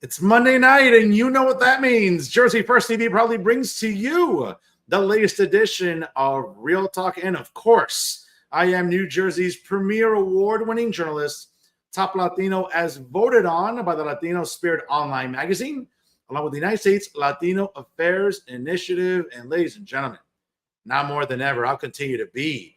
It's Monday night, and you know what that means. Jersey First TV proudly brings to you the latest edition of Real Talk. And of course, I am New Jersey's premier award-winning journalist, top Latino, as voted on by the Latino Spirit Online magazine, along with the United States Latino Affairs Initiative. And ladies and gentlemen, now more than ever, I'll continue to be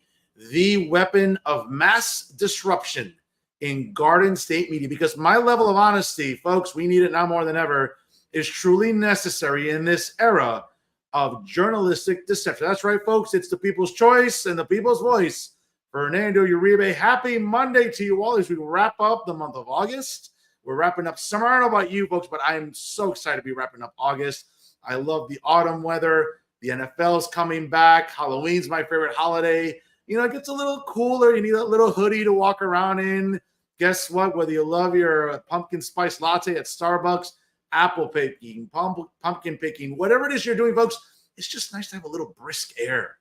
the weapon of mass disruption in Garden State media, because my level of honesty, folks, we need it now more than ever, is truly necessary in this era of journalistic deception. That's right, folks. It's the people's choice and the people's voice. Fernando, Uribe, happy Monday to you all as we wrap up the month of August. We're wrapping up summer. I don't know about you folks, but I am so excited to be wrapping up August. I love the autumn weather. The NFL's coming back. Halloween's my favorite holiday. You know, it gets a little cooler. You need a little hoodie to walk around in. Guess what? Whether you love your pumpkin spice latte at Starbucks, apple picking, pumpkin picking, whatever it is you're doing, folks, it's just nice to have a little brisk air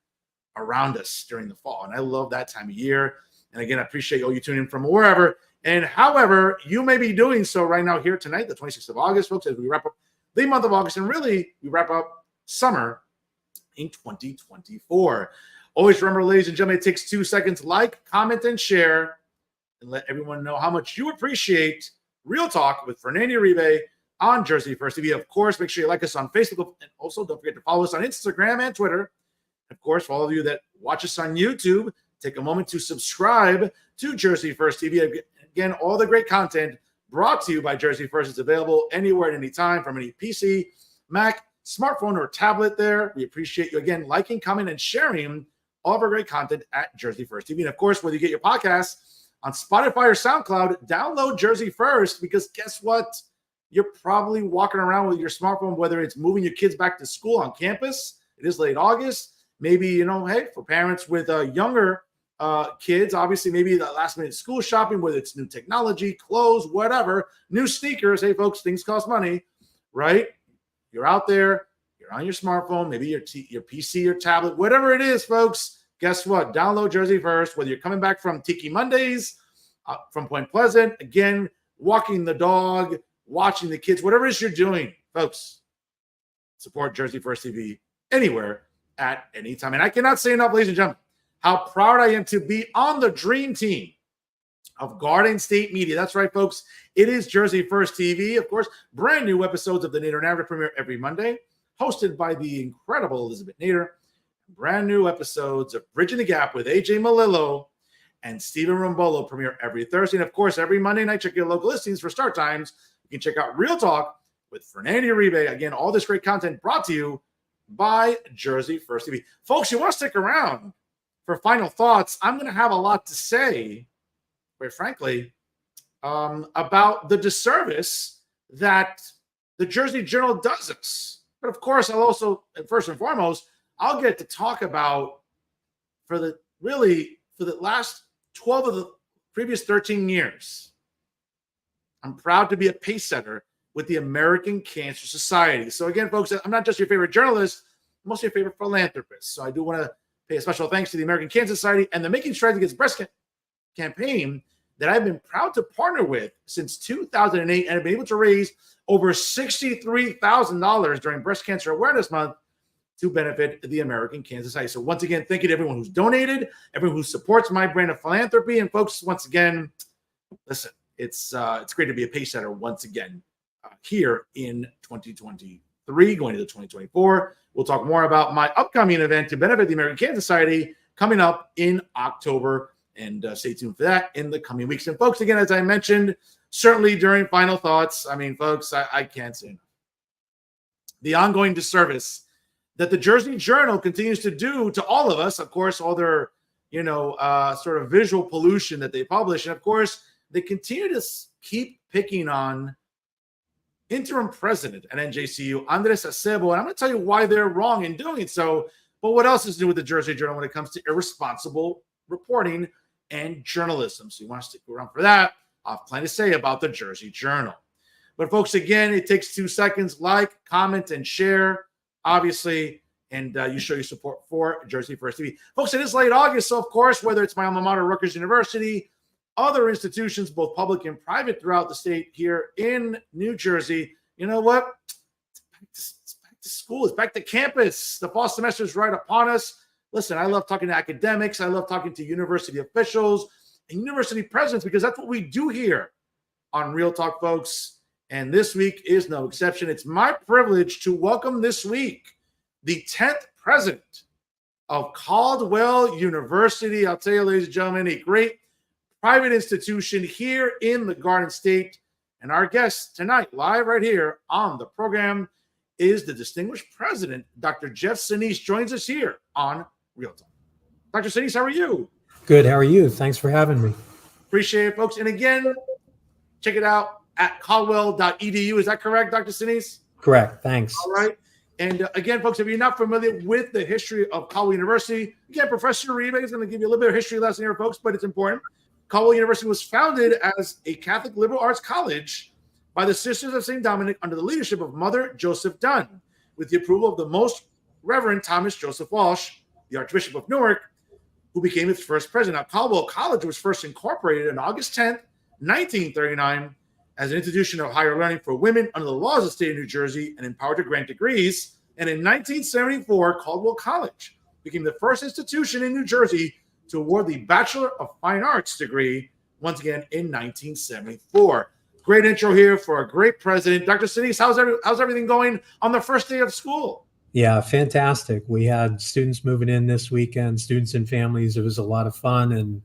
around us during the fall. And I love that time of year. And again, I appreciate all you tuning in from wherever and however you may be doing so right now here tonight, the 26th of August, folks, as we wrap up the month of August. And really, we wrap up summer in 2024. Always remember, ladies and gentlemen, it takes 2 seconds. Like, comment, and share, and let everyone know how much you appreciate Real Talk with Fernando Uribe on Jersey First TV. Of course, make sure you like us on Facebook, and also don't forget to follow us on Instagram and Twitter. Of course, for all of you that watch us on YouTube, take a moment to subscribe to Jersey First TV. Again, all the great content brought to you by Jersey First is available anywhere at any time from any PC, Mac, smartphone, or tablet there. We appreciate you, again, liking, commenting, and sharing all of our great content at Jersey First TV. And, of course, whether you get your podcasts on Spotify or SoundCloud, download Jersey First, because guess what? You're probably walking around with your smartphone, whether it's moving your kids back to school on campus. It is late August. Maybe, you know, hey, for parents with younger kids, obviously maybe the last minute school shopping, whether it's new technology, clothes, whatever, new sneakers. Hey, folks, things cost money, right? You're out there. You're on your smartphone, maybe your PC or tablet, whatever it is, folks. Guess what? Download Jersey First, whether you're coming back from Tiki Mondays, from Point Pleasant, again, walking the dog, watching the kids, whatever it is you're doing, folks, support Jersey First TV anywhere at any time. And I cannot say enough, ladies and gentlemen, how proud I am to be on the dream team of Garden State Media. That's right, folks. It is Jersey First TV. Of course, brand new episodes of the Nader Narrative premiere every Monday, hosted by the incredible Elizabeth Nader. Brand new episodes of Bridging the Gap with AJ Malillo and Stephen Rombolo premiere every Thursday. And of course, every Monday night, check your local listings for start times. You can check out Real Talk with Fernando Uribe. Again, all this great content brought to you by Jersey First TV. Folks, you want to stick around for final thoughts. I'm going to have a lot to say, quite frankly, about the disservice that the Jersey Journal does us. But of course, I'll also, first and foremost, I'll get to talk about for the last 12 of the previous 13 years, I'm proud to be a pace setter with the American Cancer Society. So again, folks, I'm not just your favorite journalist, I'm also your favorite philanthropist. So I do want to pay a special thanks to the American Cancer Society and the Making Strides Against Breast campaign that I've been proud to partner with since 2008, and have been able to raise over $63,000 during Breast Cancer Awareness Month to benefit the American Cancer Society. So once again, thank you to everyone who's donated, everyone who supports my brand of philanthropy. And folks, once again, listen, it's great to be a pace setter once again here in 2023, going into 2024. We'll talk more about my upcoming event to benefit the American Cancer Society coming up in October. And stay tuned for that in the coming weeks. And folks, again, as I mentioned, certainly during final thoughts, I mean, folks, I can't say enough. The ongoing disservice that the Jersey Journal continues to do to all of us, of course, all their, sort of visual pollution that they publish. And of course, they continue to keep picking on interim president at NJCU, Andres Acebo. And I'm going to tell you why they're wrong in doing so. But what else is new with the Jersey Journal when it comes to irresponsible reporting and journalism? So you want to stick around for that. I have plenty to say about the Jersey Journal. But folks, again, it takes 2 seconds. Like, comment, and share, obviously, and you show your support for Jersey First TV. Folks, it is late August, so of course, whether it's my alma mater, Rutgers University, other institutions, both public and private, throughout the state here in New Jersey. You know what? It's back to school. It's back to campus. The fall semester is right upon us. Listen, I love talking to academics. I love talking to university officials and university presidents, because that's what we do here on Real Talk, folks. And this week is no exception. It's my privilege to welcome this week the 10th president of Caldwell University. I'll tell you, ladies and gentlemen, a great private institution here in the Garden State. And our guest tonight, live right here on the program, is the distinguished president, Dr. Jeff Senese, joins us here on Real Talk. Dr. Senese, how are you? Good. How are you? Thanks for having me. Appreciate it, folks. And again, check it out at caldwell.edu. Is that correct, Dr. Senese? Correct. Thanks. All right. And again, folks, if you're not familiar with the history of Caldwell University, again, Professor Uribe is going to give you a little bit of history lesson here, folks, but it's important. Caldwell University was founded as a Catholic liberal arts college by the Sisters of St. Dominic under the leadership of Mother Joseph Dunn, with the approval of the Most Reverend Thomas Joseph Walsh, the Archbishop of Newark, who became its first president. Now, Caldwell College was first incorporated on August 10th, 1939, as an institution of higher learning for women under the laws of the state of New Jersey and empowered to grant degrees. And in 1974, Caldwell College became the first institution in New Jersey to award the Bachelor of Fine Arts degree, once again in 1974. Great intro here for a great president. Dr. Senese, how's everything going on the first day of school? Yeah, fantastic. We had students moving in this weekend, students and families. It was a lot of fun, and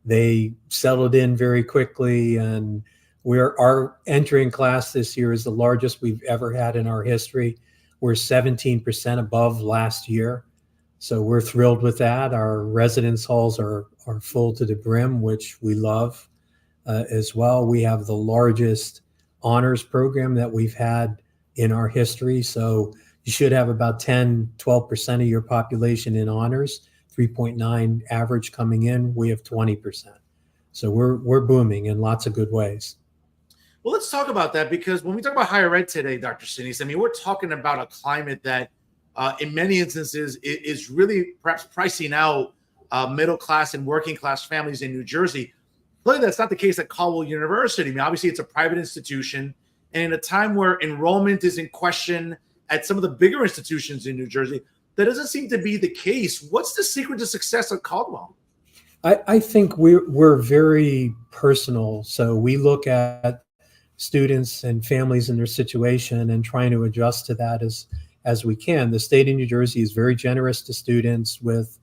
they settled in very quickly. And our entering class this year is the largest we've ever had in our history. We're 17% above last year. So we're thrilled with that. Our residence halls are full to the brim, which we love as well. We have the largest honors program that we've had in our history. So you should have about 12% of your population in honors, 3.9 average coming in. We have 20%. So we're booming in lots of good ways. Well, let's talk about that, because when we talk about higher ed today, Dr. Senese, I mean, we're talking about a climate that in many instances is really perhaps pricing out middle class and working class families in New Jersey. Clearly, that's not the case at Caldwell University. I mean, obviously, it's a private institution. And in a time where enrollment is in question at some of the bigger institutions in New Jersey, that doesn't seem to be the case. What's the secret to success at Caldwell? I think we're very personal. So we look at students and families in their situation and trying to adjust to that as we can. The state of New Jersey is very generous to students with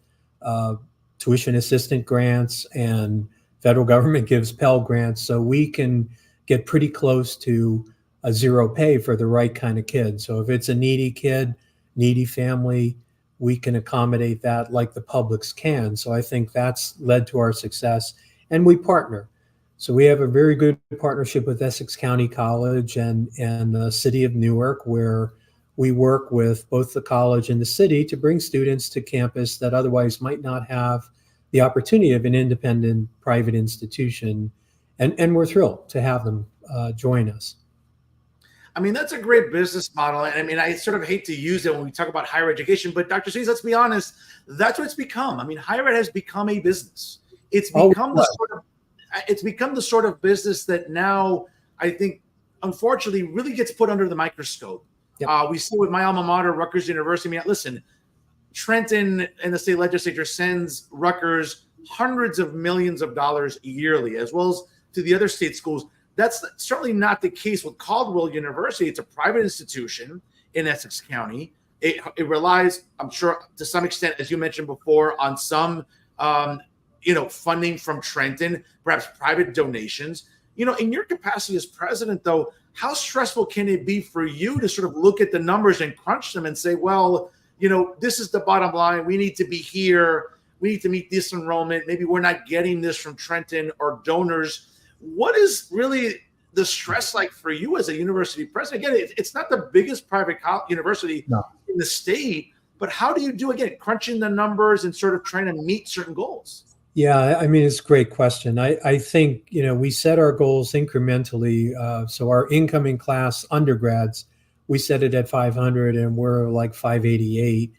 tuition assistant grants, and federal government gives Pell Grants. So we can get pretty close to a zero pay for the right kind of kid. So if it's a needy kid, needy family, we can accommodate that like the publics can. So I think that's led to our success. And we partner. So we have a very good partnership with Essex County College and the city of Newark, where we work with both the college and the city to bring students to campus that otherwise might not have the opportunity of an independent private institution. And we're thrilled to have them join us. I mean, that's a great business model. And I mean, I sort of hate to use it when we talk about higher education, but Dr. Senese, let's be honest, that's what it's become. I mean, higher ed has become a business. It's become the sort of business that now I think, unfortunately, really gets put under the microscope. Yep. We see with my alma mater, Rutgers University. I mean, listen, Trenton and the state legislature sends Rutgers hundreds of millions of dollars yearly, as well as to the other state schools. That's certainly not the case with Caldwell University. It's a private institution in Essex County. It relies, I'm sure, to some extent, as you mentioned before, on some, funding from Trenton, perhaps private donations. In your capacity as president, though, how stressful can it be for you to sort of look at the numbers and crunch them and say, well, this is the bottom line. We need to be here. We need to meet this enrollment. Maybe we're not getting this from Trenton or donors. What is really the stress like for you as a university president? Again, it's not the biggest private university in the state, but how do you do, again, crunching the numbers and sort of trying to meet certain goals? Yeah, I mean, it's a great question. I think, we set our goals incrementally. So our incoming class undergrads, we set it at 500 and we're like 588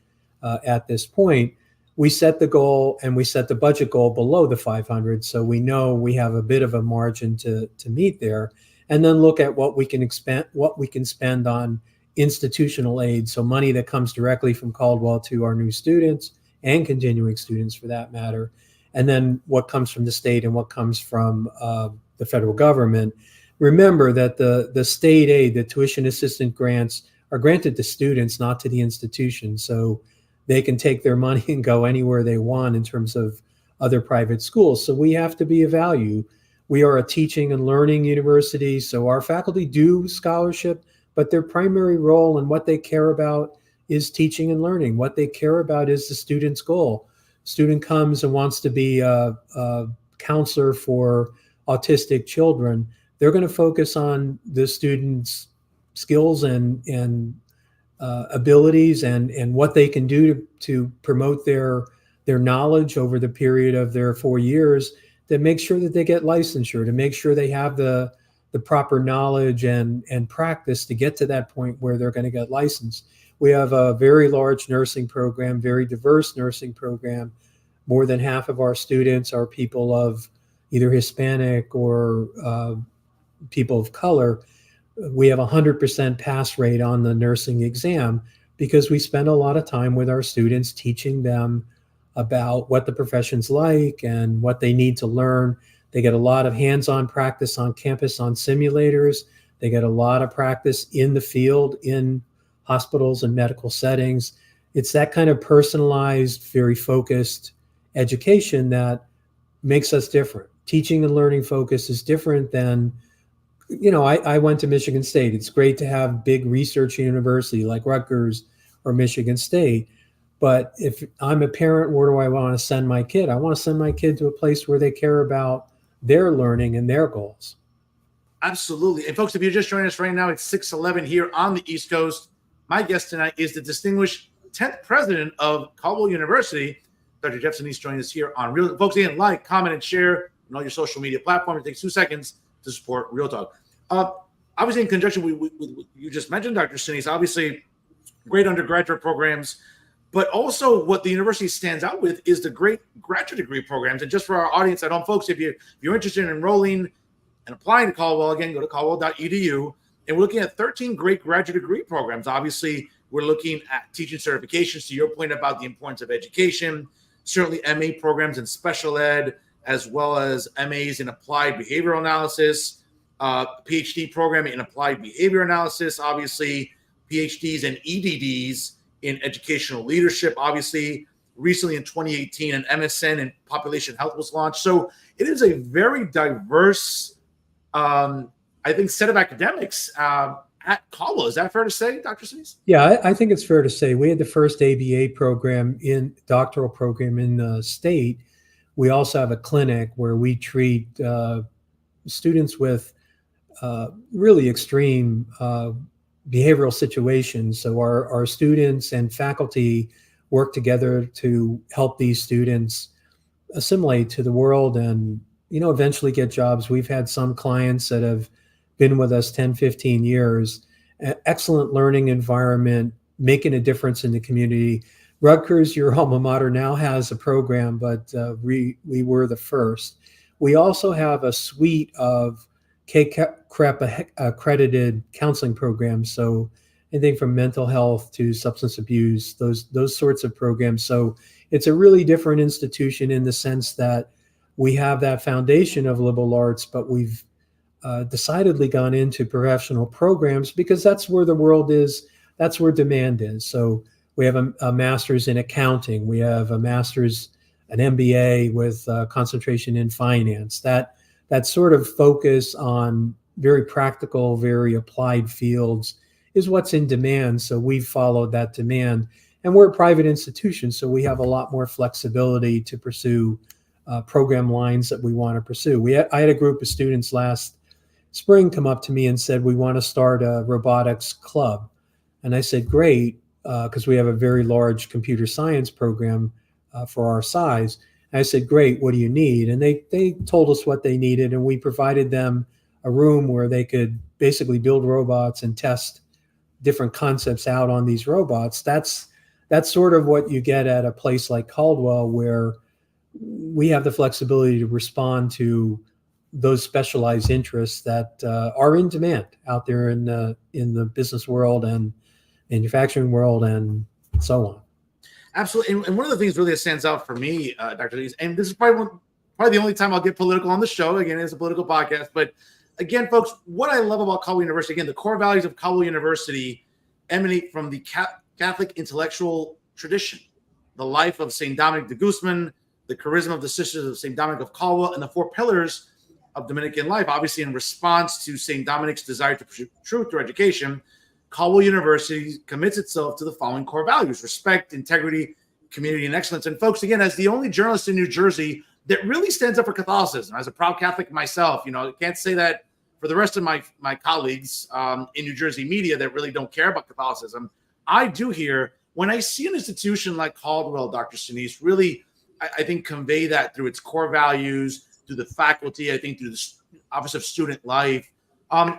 at this point. we set the goal and we set the budget goal below the 500. So we know we have a bit of a margin to meet there, and then look at what we can spend on institutional aid. So money that comes directly from Caldwell to our new students and continuing students for that matter. And then what comes from the state and what comes from the federal government. Remember that the state aid, the tuition assistance grants, are granted to students, not to the institution. So they can take their money and go anywhere they want in terms of other private schools. So we have to be a value. We are a teaching and learning university, so our faculty do scholarship, but their primary role and what they care about is teaching and learning. What they care about is the student's goal. Student comes and wants to be a counselor for autistic children. They're going to focus on the student's skills and abilities and what they can do to promote their knowledge over the period of their 4 years, to make sure that they get licensure, to make sure they have the proper knowledge and practice to get to that point where they're going to get licensed. We have a very large nursing program, very diverse nursing program. More than half of our students are people of either Hispanic or people of color. We have 100% pass rate on the nursing exam because we spend a lot of time with our students teaching them about what the profession's like and what they need to learn. They get a lot of hands-on practice on campus on simulators. They get a lot of practice in the field, in hospitals and medical settings. It's that kind of personalized, very focused education that makes us different. Teaching and learning focus is different than, I went to Michigan State. It's great to have big research university like Rutgers or Michigan State. But if I'm a parent, where do I want to send my kid? I want to send my kid to a place where they care about their learning and their goals. Absolutely. And folks, if you're just joining us right now, it's 6:11 here on the East Coast. My guest tonight is the distinguished 10th president of Caldwell University, Dr. Jeff Senese, joining us here on Real. Folks, again, like, comment, and share on all your social media platforms. It takes 2 seconds to support Real Talk. Obviously, in conjunction with you just mentioned, Dr. Senese, obviously great undergraduate programs, but also what the university stands out with is the great graduate degree programs. And just for our audience at home, folks, if you're interested in enrolling and applying to Caldwell, again, go to caldwell.edu. And we're looking at 13 great graduate degree programs. Obviously, we're looking at teaching certifications, to your point about the importance of education, certainly MA programs in special ed, as well as MAs in applied behavioral analysis, Ph.D. program in applied behavior analysis, obviously Ph.D.s and EDDs in educational leadership. Obviously, recently in 2018, an MSN in population health was launched. So it is a very diverse, I think, set of academics at Caldwell. Is that fair to say, Dr. Senese? Yeah, I think it's fair to say we had the first ABA doctoral program in the state. We also have a clinic where we treat students with really extreme behavioral situations. So our students and faculty work together to help these students assimilate to the world and, eventually get jobs. We've had some clients that have been with us 10, 15 years, excellent learning environment, making a difference in the community. Rutgers, your alma mater, now has a program, but we were the first. We also have a suite of CACREP accredited counseling programs. So anything from mental health to substance abuse, those sorts of programs. So it's a really different institution in the sense that we have that foundation of liberal arts, but we've decidedly gone into professional programs because that's where the world is. That's where demand is. So we have a master's in accounting. We have an MBA with concentration in finance. That sort of focus on very practical, very applied fields is what's in demand. So we've followed that demand. And we're a private institution, so we have a lot more flexibility to pursue program lines that we want to pursue. I had a group of students last spring come up to me and said, we want to start a robotics club. And I said, great, because we have a very large computer science program for our size. And I said, great, what do you need? And they told us what they needed, and we provided them a room where they could basically build robots and test different concepts out on these robots. That's that's sort of what you get at a place like Caldwell, where we have the flexibility to respond to those specialized interests that are in demand out there in the business world and manufacturing world and so on. Absolutely. And one of the things really that stands out for me, Dr. Lees, and this is probably the only time I'll get political on the show. Again, it's a political podcast. But again, folks, what I love about Caldwell University, again, the core values of Caldwell University emanate from the Catholic intellectual tradition, the life of St. Dominic de Guzman, the charisma of the Sisters of St. Dominic of Caldwell, and the four pillars of Dominican life. Obviously, in response to St. Dominic's desire to pursue truth through education, Caldwell University commits itself to the following core values: respect, integrity, community, and excellence. And folks, again, as the only journalist in New Jersey that really stands up for Catholicism, as a proud Catholic myself, I can't say that for the rest of my colleagues in New Jersey media that really don't care about Catholicism. I do hear, when I see an institution like Caldwell, Dr. Senese, really, I think, convey that through its core values, through the faculty, I think through the Office of Student Life.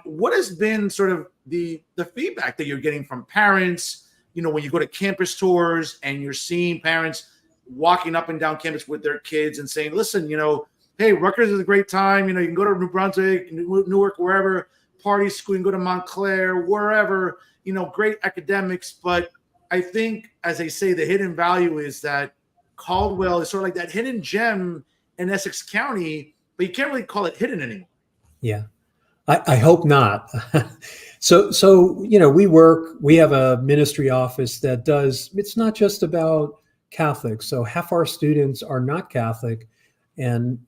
What has been sort of the feedback that you're getting from parents, when you go to campus tours and you're seeing parents walking up and down campus with their kids and saying, listen, hey, Rutgers is a great time. You can go to New Brunswick, Newark, wherever, party school, you can go to Montclair, wherever, great academics. But I think, as they say, the hidden value is that Caldwell is sort of like that hidden gem in Essex County, but you can't really call it hidden anymore. Yeah. I hope not. So we have a ministry office that it's not just about Catholics. So half our students are not Catholic. And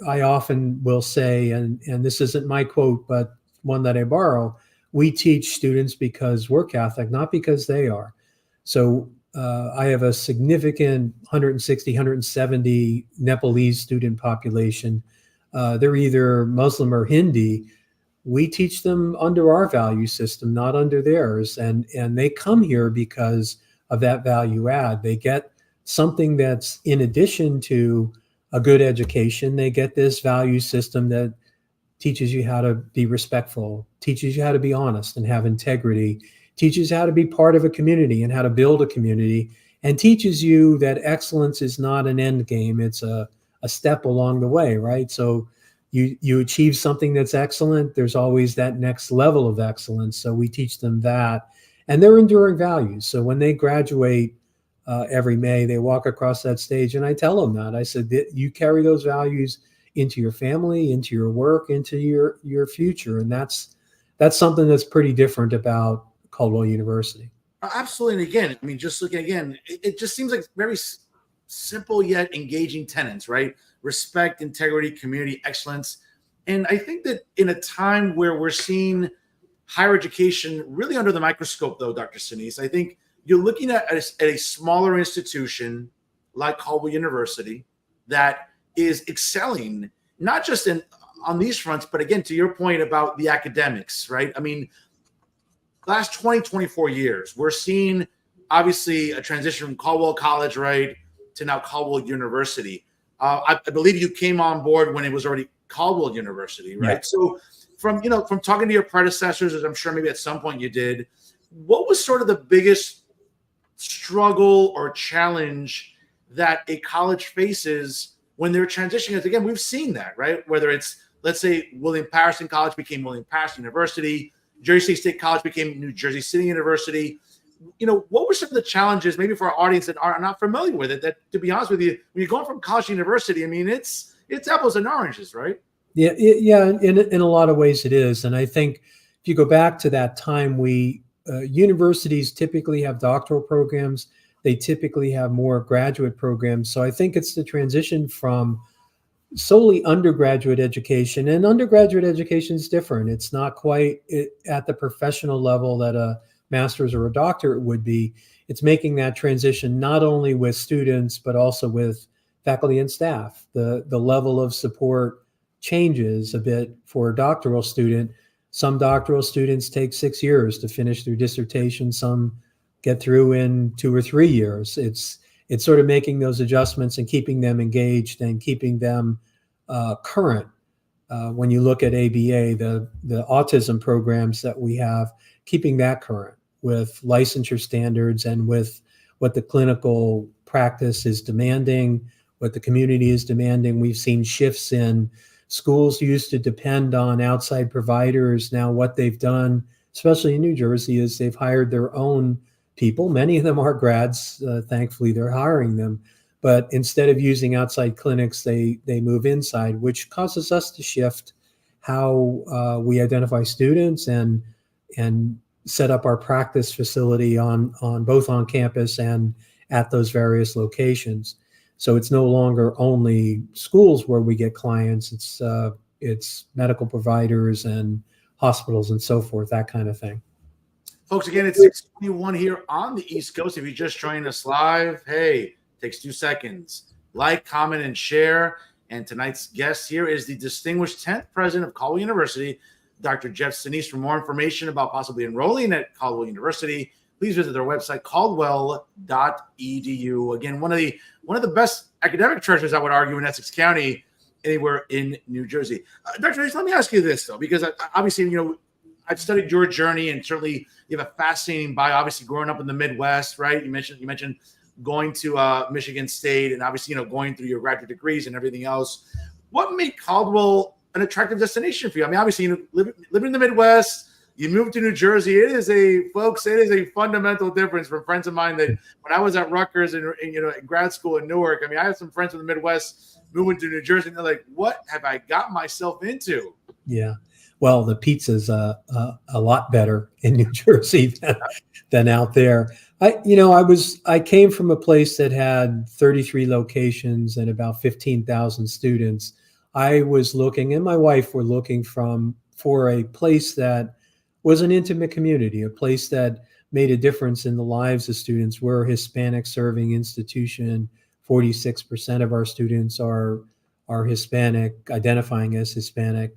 I often will say, and this isn't my quote, but one that I borrow, we teach students because we're Catholic, not because they are. So I have a significant 160, 170 Nepalese student population. They're either Muslim or Hindi. We teach them under our value system, not under theirs. And they come here because of that value add. They get something that's in addition to a good education. They get this value system that teaches you how to be respectful, teaches you how to be honest and have integrity, teaches you how to be part of a community and how to build a community, and teaches you that excellence is not an end game. It's a step along the way, right? So you achieve something that's excellent, there's always that next level of excellence. So we teach them that, and they're enduring values. So when they graduate every May, they walk across that stage, and I tell them that. I said, you carry those values into your family, into your work, into your future. And that's something that's pretty different about Caldwell University. Absolutely. And again, just looking again, it just seems like very simple yet engaging tenets, right? Respect, integrity, community, excellence. And I think that in a time where we're seeing higher education really under the microscope, though, Dr. Senese, I think you're looking at a smaller institution like Caldwell University that is excelling, not just on these fronts, but again, to your point about the academics, right? Last 20, 24 years, we're seeing obviously a transition from Caldwell College, right, to now Caldwell University. I believe you came on board when it was already Caldwell University, right? Yeah. So from talking to your predecessors, as I'm sure maybe at some point you did, what was sort of the biggest struggle or challenge that a college faces when they're transitioning? Because again, we've seen that, right? Whether it's, let's say, William Patterson College became William Patterson University, Jersey State College became New Jersey City University. What were some of the challenges, maybe for our audience that are not familiar with it, that, to be honest with you, when you're going from college to university, it's apples and oranges, right? Yeah. In a lot of ways it is. And I think if you go back to that time, universities typically have doctoral programs. They typically have more graduate programs. So I think it's the transition from solely undergraduate education, and undergraduate education is different. It's not quite at the professional level that a master's or a doctorate would be. It's making that transition not only with students, but also with faculty and staff. The level of support changes a bit for a doctoral student. Some doctoral students take 6 years to finish their dissertation. Some get through in 2 or 3 years. It's sort of making those adjustments and keeping them engaged and keeping them current. When you look at ABA, the autism programs that we have, keeping that current with licensure standards and with what the clinical practice is demanding, what the community is demanding. We've seen shifts in schools used to depend on outside providers. Now what they've done, especially in New Jersey, is they've hired their own people. Many of them are grads. Thankfully, they're hiring them. But instead of using outside clinics, they move inside, which causes us to shift how we identify students and set up our practice facility on both on campus and at those various locations. So it's no longer only schools where we get clients. It's medical providers and hospitals and so forth, that kind of thing. Folks, again, it's 6:21 here on the East Coast. If you just joined us live, hey, takes 2 seconds. Like, comment, and share. And tonight's guest here is the distinguished 10th president of Caldwell University, Dr. Jeff Senese. For more information about possibly enrolling at Caldwell University, please visit their website, caldwell.edu. Again, one of the best academic treasures, I would argue, in Essex County, anywhere in New Jersey. Dr. Senese, let me ask you this, though, because obviously, I've studied your journey, and certainly you have a fascinating bio. Obviously, growing up in the Midwest, right? You mentioned going to Michigan State, and obviously, going through your graduate degrees and everything else. What made Caldwell an attractive destination for you? I mean, obviously, living in the Midwest, you moved to New Jersey. It is a fundamental difference for friends of mine that when I was at Rutgers and in grad school in Newark. I mean, I have some friends from the Midwest moving to New Jersey, and they're like, "What have I got myself into?" Yeah. Well, the pizza's a lot better in New Jersey than out there. I came from a place that had 33 locations and about 15,000 students. I was looking, and my wife were looking for a place that was an intimate community, a place that made a difference in the lives of students. We're a Hispanic serving institution. 46% of our students are Hispanic, identifying as Hispanic.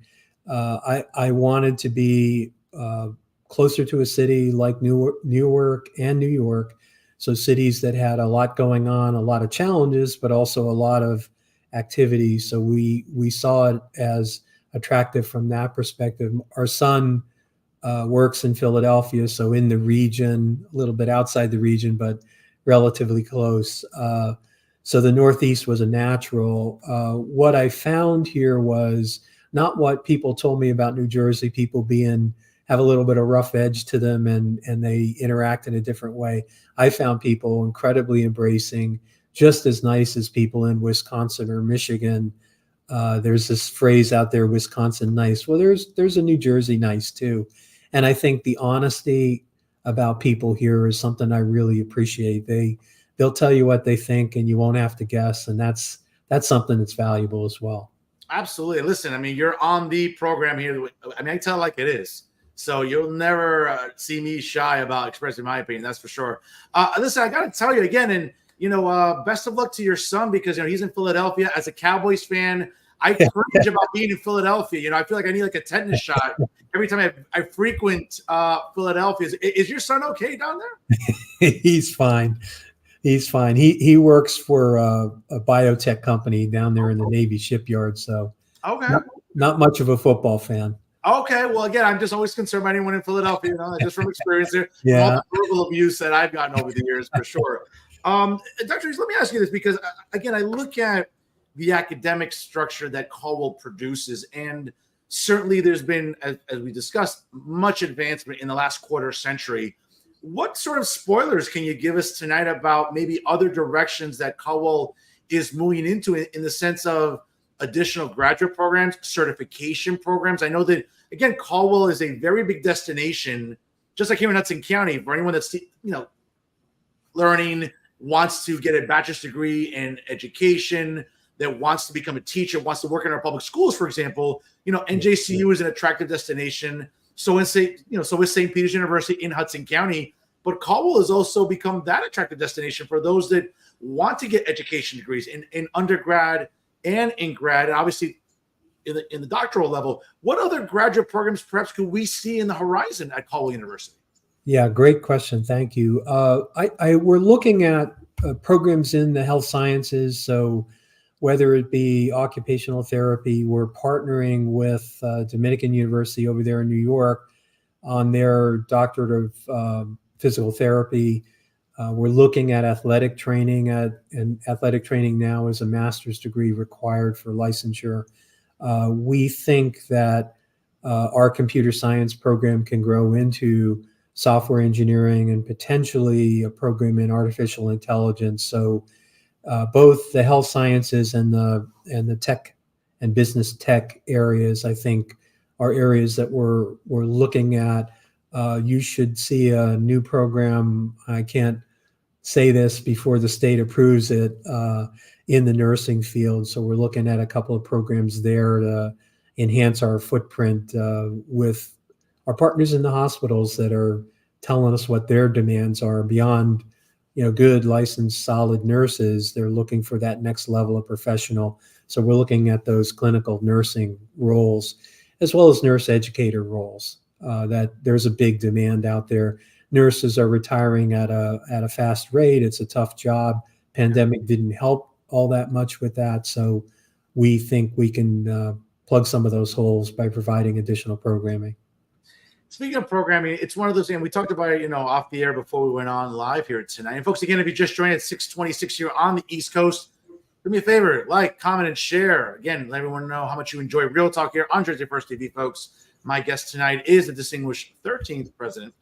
I wanted to be closer to a city like Newark and New York, so cities that had a lot going on, a lot of challenges, but also a lot of activity. So we saw it as attractive from that perspective. Our son works in Philadelphia, so in the region, a little bit outside the region, but relatively close. So the Northeast was a natural. What I found here was not what people told me about New Jersey, people have a little bit of rough edge to them and they interact in a different way. I found people incredibly embracing, just as nice as people in Wisconsin or Michigan. There's this phrase out there, Wisconsin nice. Well, there's a New Jersey nice too. And I think the honesty about people here is something I really appreciate. They'll tell you what they think and you won't have to guess. And that's something that's valuable as well. Absolutely. Listen, I mean, you're on the program here. I mean, I tell it like it is. So you'll never see me shy about expressing my opinion. That's for sure. Listen, I got to tell you again, and, best of luck to your son because, he's in Philadelphia. As a Cowboys fan, I cringe about being in Philadelphia. I feel like I need like a tetanus shot every time I frequent Philadelphia. Is your son okay down there? He's fine. He's fine. He works for a biotech company down there in the Navy shipyard. So okay, not much of a football fan. Okay, well, again, I'm just always concerned about anyone in Philadelphia, just from experience there. Yeah. All the verbal abuse that I've gotten over the years, for sure. Dr. Reese, let me ask you this, because, again, I look at the academic structure that Caldwell produces, and certainly there's been, as we discussed, much advancement in the last quarter century. What sort of spoilers can you give us tonight about maybe other directions that Caldwell is moving into in the sense of additional graduate programs, certification programs? I know that, again, Caldwell is a very big destination, just like here in Hudson County, for anyone that's, learning, wants to get a bachelor's degree in education, that wants to become a teacher, wants to work in our public schools, for example. NJCU is an attractive destination. So is St. Peter's University in Hudson County. But Caldwell has also become that attractive destination for those that want to get education degrees in undergrad and in grad, and obviously in the doctoral level. What other graduate programs perhaps could we see in the horizon at Caldwell University? Yeah, great question. Thank you. We're looking at programs in the health sciences. So whether it be occupational therapy, we're partnering with Dominican University over there in New York on their doctorate of physical therapy. We're looking at athletic training, and athletic training now is a master's degree required for licensure. We think that our computer science program can grow into software engineering and potentially a program in artificial intelligence. So both the health sciences and the tech and business tech areas, I think, are areas that we're looking at. You should see a new program. I can't say this before the state approves it, in the nursing field. So we're looking at a couple of programs there to enhance our footprint with our partners in the hospitals that are telling us what their demands are beyond, good licensed solid nurses. They're looking for that next level of professional. So we're looking at those clinical nursing roles as well as nurse educator roles. That there's a big demand out there. Nurses are retiring at a fast rate. It's a tough job. Pandemic didn't help all that much with that. So we think we can plug some of those holes by providing additional programming. Speaking of programming, it's one of those things we talked about it, off the air before we went on live here tonight. And folks, again, if you just joined at 6:26 here on the East Coast, do me a favor, like, comment, and share. Again, let everyone know how much you enjoy Real Talk here on Jersey First TV, folks. My guest tonight is the distinguished 10th president.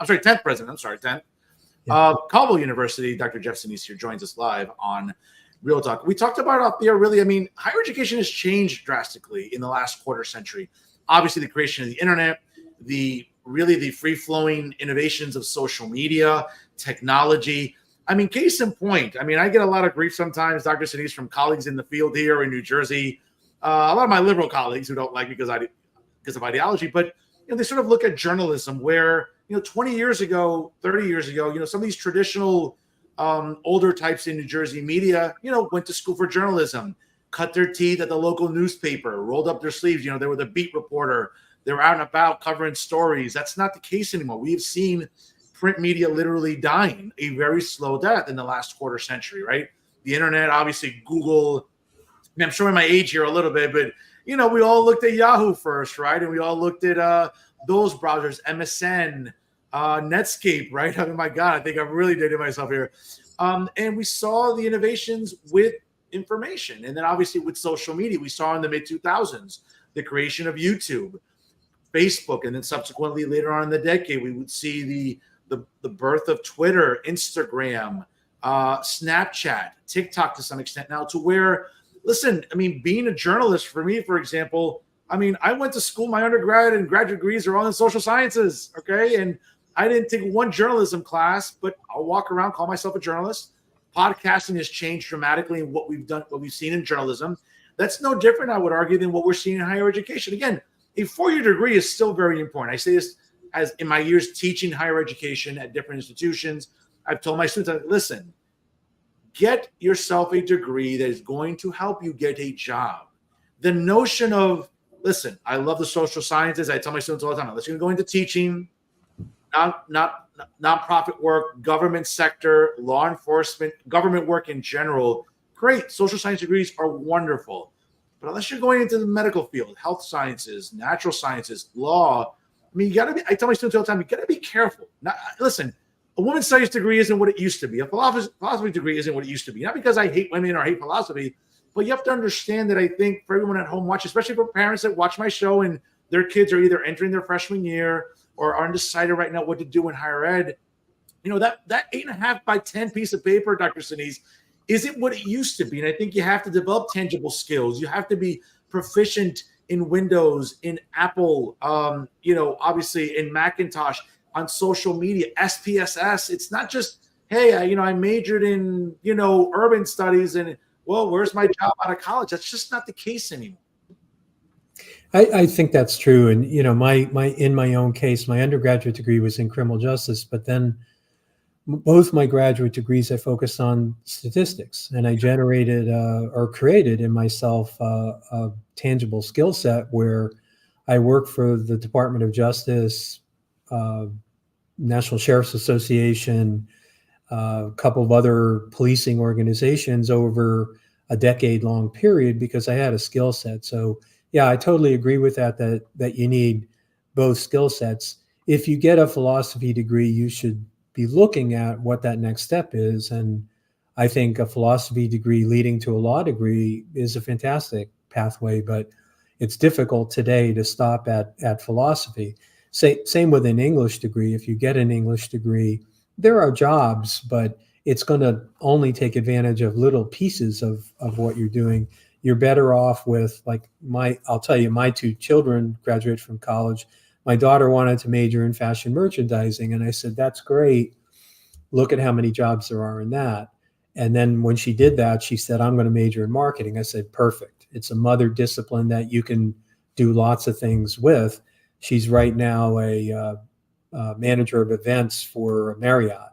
Yeah. Caldwell University. Dr. Jeff Senese here joins us live on Real Talk. We talked about it up there, really. I mean, higher education has changed drastically in the last quarter century. Obviously, the creation of the internet, the free-flowing innovations of social media, technology. I mean, case in point, I get a lot of grief sometimes, Dr. Senese, from colleagues in the field here in New Jersey. A lot of my liberal colleagues who don't like me because of ideology, but they sort of look at journalism where 20 years ago, 30 years ago, some of these traditional older types in New Jersey media, went to school for journalism, cut their teeth at the local newspaper, rolled up their sleeves. They were the beat reporter. They were out and about covering stories. That's not the case anymore. We've seen print media literally dying a very slow death in the last quarter century, right? The internet, obviously Google. I'm showing my age here a little bit, but we all looked at Yahoo first, right? And we all looked at those browsers, MSN, Netscape, right? I mean, my God, I think I'm really dating myself here. And we saw the innovations with information. And then obviously with social media, we saw in the mid-2000s, the creation of YouTube, Facebook, and then subsequently later on in the decade, we would see the birth of Twitter, Instagram, Snapchat, TikTok to some extent now, to where, listen, being a journalist for me, for example, I went to school, my undergrad and graduate degrees are all in social sciences, okay? And I didn't take one journalism class, but I'll walk around, call myself a journalist. Podcasting has changed dramatically in what we've seen in journalism. That's no different, I would argue, than what we're seeing in higher education. Again, a 4-year degree is still very important. I say this as in my years teaching higher education at different institutions. I've told my students, listen, get yourself a degree that is going to help you get a job. The notion of, listen, I love the social sciences. I tell my students all the time, let's go into teaching, not nonprofit work, government sector, law enforcement, government work in general. Great. Social science degrees are wonderful. But unless you're going into the medical field, health sciences, natural sciences, law, I tell my students all the time, you got to be careful. Listen, a women's studies degree isn't what it used to be. A philosophy degree isn't what it used to be. Not because I hate women or hate philosophy, but you have to understand that I think for everyone at home watching, especially for parents that watch my show and their kids are either entering their freshman year or are undecided right now what to do in higher ed, that 8.5 by 10 piece of paper, Dr. Senese, isn't what it used to be. And I think you have to develop tangible skills. You have to be proficient in Windows, in Apple, obviously in Macintosh, on social media, SPSS. It's not just, hey, I majored in, urban studies and, well, where's my job out of college? That's just not the case anymore. I think that's true. And, in my own case, my undergraduate degree was in criminal justice, but then both my graduate degrees, I focused on statistics, and I generated or created in myself a tangible skill set where I work for the Department of Justice, National Sheriff's Association, a couple of other policing organizations over a decade-long period because I had a skill set. So, yeah, I totally agree with that you need both skill sets. If you get a philosophy degree, you should be looking at what that next step is. And I think a philosophy degree leading to a law degree is a fantastic pathway, but it's difficult today to stop at philosophy. Same with an English degree. If you get an English degree, there are jobs, but it's going to only take advantage of little pieces of what you're doing. You're better off with, like, I'll tell you, my two children graduated from college. My daughter wanted to major in fashion merchandising, and I said, that's great. Look at how many jobs there are in that. And then when she did that, she said, I'm going to major in marketing. I said, perfect. It's a mother discipline that you can do lots of things with. She's right now a manager of events for Marriott.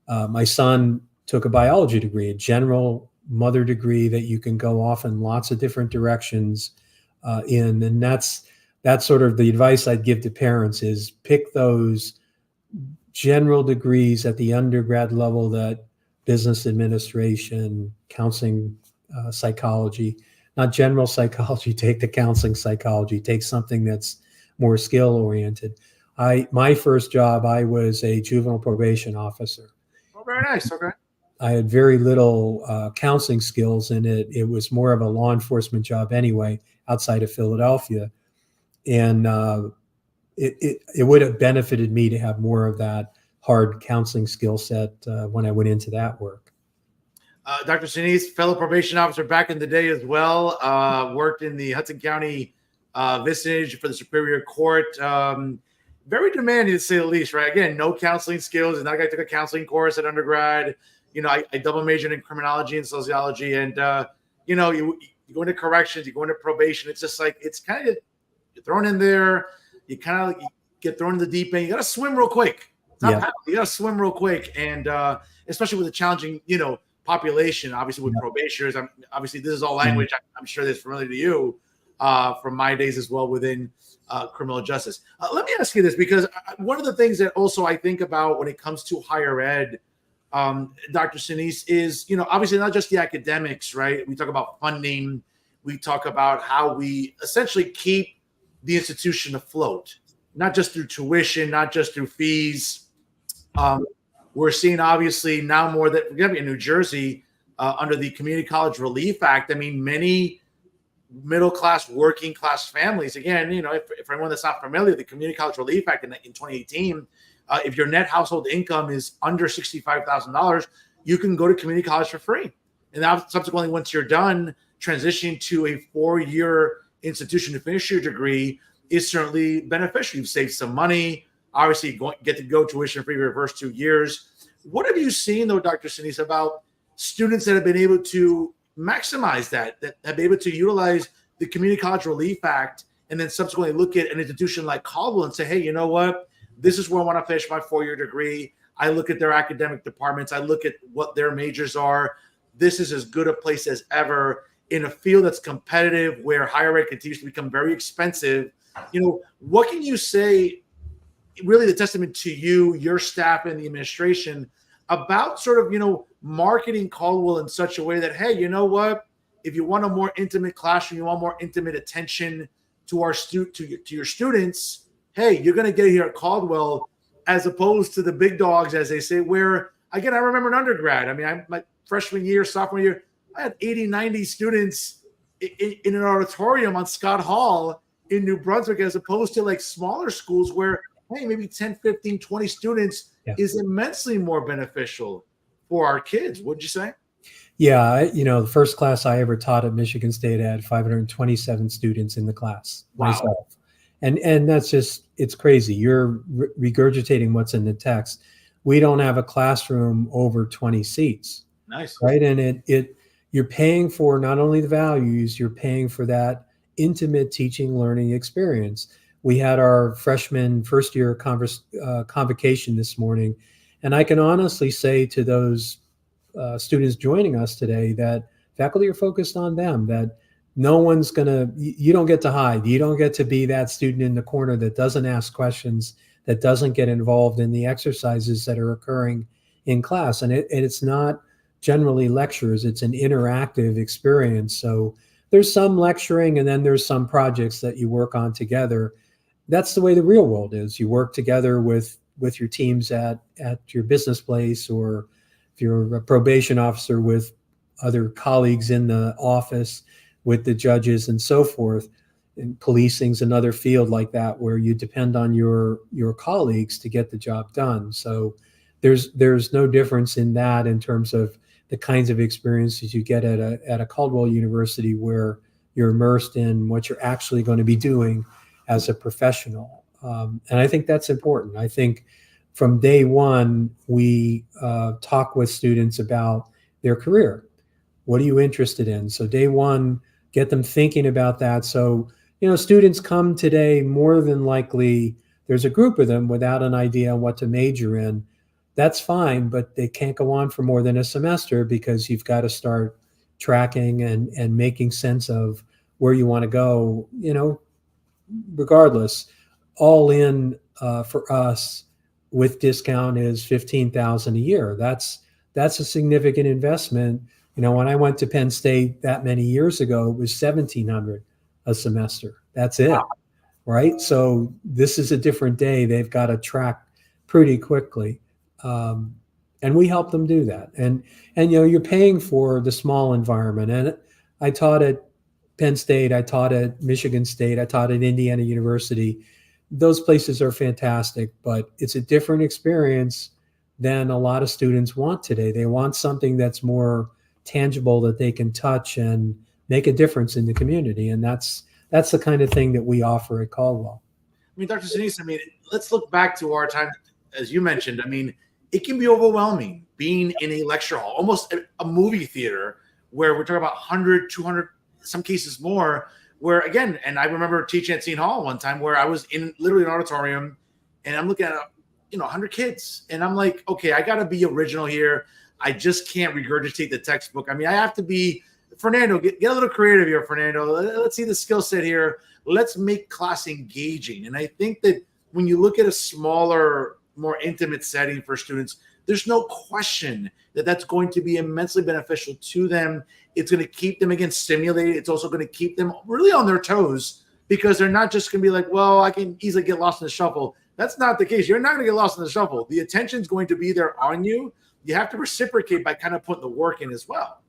My son took a biology degree, a general mother degree that you can go off in lots of different directions in. And that's sort of the advice I'd give to parents is pick those general degrees at the undergrad level, that business administration, counseling, psychology, not general psychology, take the counseling psychology, take something that's more skill oriented. My first job, I was a juvenile probation officer. Oh, very nice. Okay. I had very little counseling skills in it. It was more of a law enforcement job anyway, outside of Philadelphia. And it would have benefited me to have more of that hard counseling skill set when I went into that work. Dr. Senese, fellow probation officer back in the day as well, worked in the Hudson County vicinage for the Superior Court. Very demanding, to say the least, right? Again, no counseling skills. And that guy took a counseling course at undergrad. You know, I double majored in criminology and sociology. And, you know, you go into corrections, you go into probation. It's just like, it's kind of, you're thrown in there. You kind of get thrown in the deep end. You got to swim real quick. It's not paddle. You got to swim real quick. And especially with a challenging, you know, population, obviously with probationers. Obviously, this is all language I'm sure that's familiar to you from my days as well within criminal justice. Let me ask you this, because one of the things that also I think about when it comes to higher ed, Dr. Senese, is, you know, obviously not just the academics, right? We talk about funding. We talk about how we essentially keep the institution afloat, not just through tuition, not just through fees. We're seeing obviously now more that we're going to be in New Jersey under the Community College Relief Act. I mean, many middle-class, working-class families, again, you know, if anyone that's not familiar, the Community College Relief Act in 2018, if your net household income is under $65,000, you can go to community college for free. And now subsequently, once you're done transitioning to a 4-year institution to finish your degree is certainly beneficial. You've saved some money. Obviously, you get to go tuition free for your first 2 years. What have you seen, though, Dr. Senese, about students that have been able to maximize that have been able to utilize the Community College Relief Act and then subsequently look at an institution like Caldwell and say, hey, you know what? This is where I want to finish my 4-year degree. I look at their academic departments. I look at what their majors are. This is as good a place as ever in a field that's competitive, where higher ed continues to become very expensive. You know, what can you say, really the testament to you, your staff, and the administration about sort of, you know, marketing Caldwell in such a way that, hey, you know what, if you want a more intimate classroom, you want more intimate attention to your students, hey, you're going to get here at Caldwell, as opposed to the big dogs, as they say, where, again, I remember in undergrad, I mean, my freshman year, sophomore year, I had 80, 90 students in an auditorium on Scott Hall in New Brunswick, as opposed to like smaller schools where, hey, maybe 10, 15, 20 students is immensely more beneficial for our kids. What'd you say? Yeah, you know, the first class I ever taught at Michigan State, I had 527 students in the class myself. And that's just, it's crazy. You're regurgitating what's in the text. We don't have a classroom over 20 seats. Nice. Right. And you're paying for not only the values, you're paying for that intimate teaching, learning experience. We had our freshman first year convocation this morning. And I can honestly say to those students joining us today that faculty are focused on them, that no one's you don't get to hide. You don't get to be that student in the corner that doesn't ask questions, that doesn't get involved in the exercises that are occurring in class. And it's not generally lectures, it's an interactive experience. So there's some lecturing and then there's some projects that you work on together. That's the way the real world is. You work together with with your teams at your business place, or if you're a probation officer with other colleagues in the office, with the judges and so forth. And policing's another field like that where you depend on your colleagues to get the job done. So there's no difference in that in terms of the kinds of experiences you get at a Caldwell University, where you're immersed in what you're actually going to be doing as a professional. And I think that's important. I think from day one, we talk with students about their career. What are you interested in? So day one, get them thinking about that. So, students come today, more than likely, there's a group of them without an idea on what to major in. That's fine, but they can't go on for more than a semester, because you've got to start tracking and making sense of where you want to go, regardless. All in for us with discount is $15,000 a year. That's a significant investment. When I went to Penn State that many years ago, it was $1,700 a semester. That's it. Wow. Right? So this is a different day. They've got to track pretty quickly. And we help them do that. And you're paying for the small environment. And I taught at Penn State, I taught at Michigan State, I taught at Indiana University. Those places are fantastic, but it's a different experience than a lot of students want today. They want something that's more tangible, that they can touch and make a difference in the community. And that's the kind of thing that we offer at Caldwell. Dr. Senese, let's look back to our time. As you mentioned, it can be overwhelming being in a lecture hall, almost a movie theater, where we're talking about 100, 200, some cases more, where again, and I remember teaching at Seton Hall one time where I was in literally an auditorium and I'm looking at 100 kids, and I'm like, okay, I got to be original here. I just can't regurgitate the textbook. I have to be Fernando. Get a little creative here, Fernando. Let's see the skill set here. Let's make class engaging. And I think that when you look at a smaller, more intimate setting for students, there's no question that that's going to be immensely beneficial to them. It's going to keep them, again, stimulated. It's also going to keep them really on their toes, because they're not just going to be like, well, I can easily get lost in the shuffle. That's not the case. You're not going to get lost in the shuffle. The attention's going to be there on you. You have to reciprocate by kind of putting the work in as well.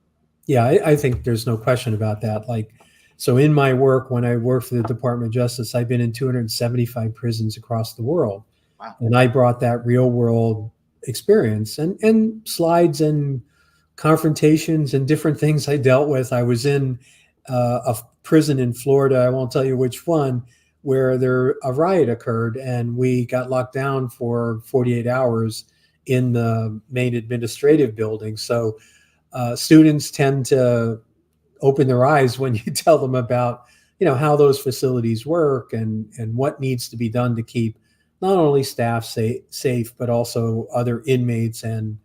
Yeah, I think there's no question about that. So in my work, when I work for the Department of Justice, I've been in 275 prisons across the world. Wow. And I brought that real world experience and slides and confrontations and different things I dealt with. I was in a prison in Florida, I won't tell you which one, where a riot occurred and we got locked down for 48 hours in the main administrative building. So students tend to open their eyes when you tell them about, how those facilities work and what needs to be done to keep not only staff safe, but also other inmates and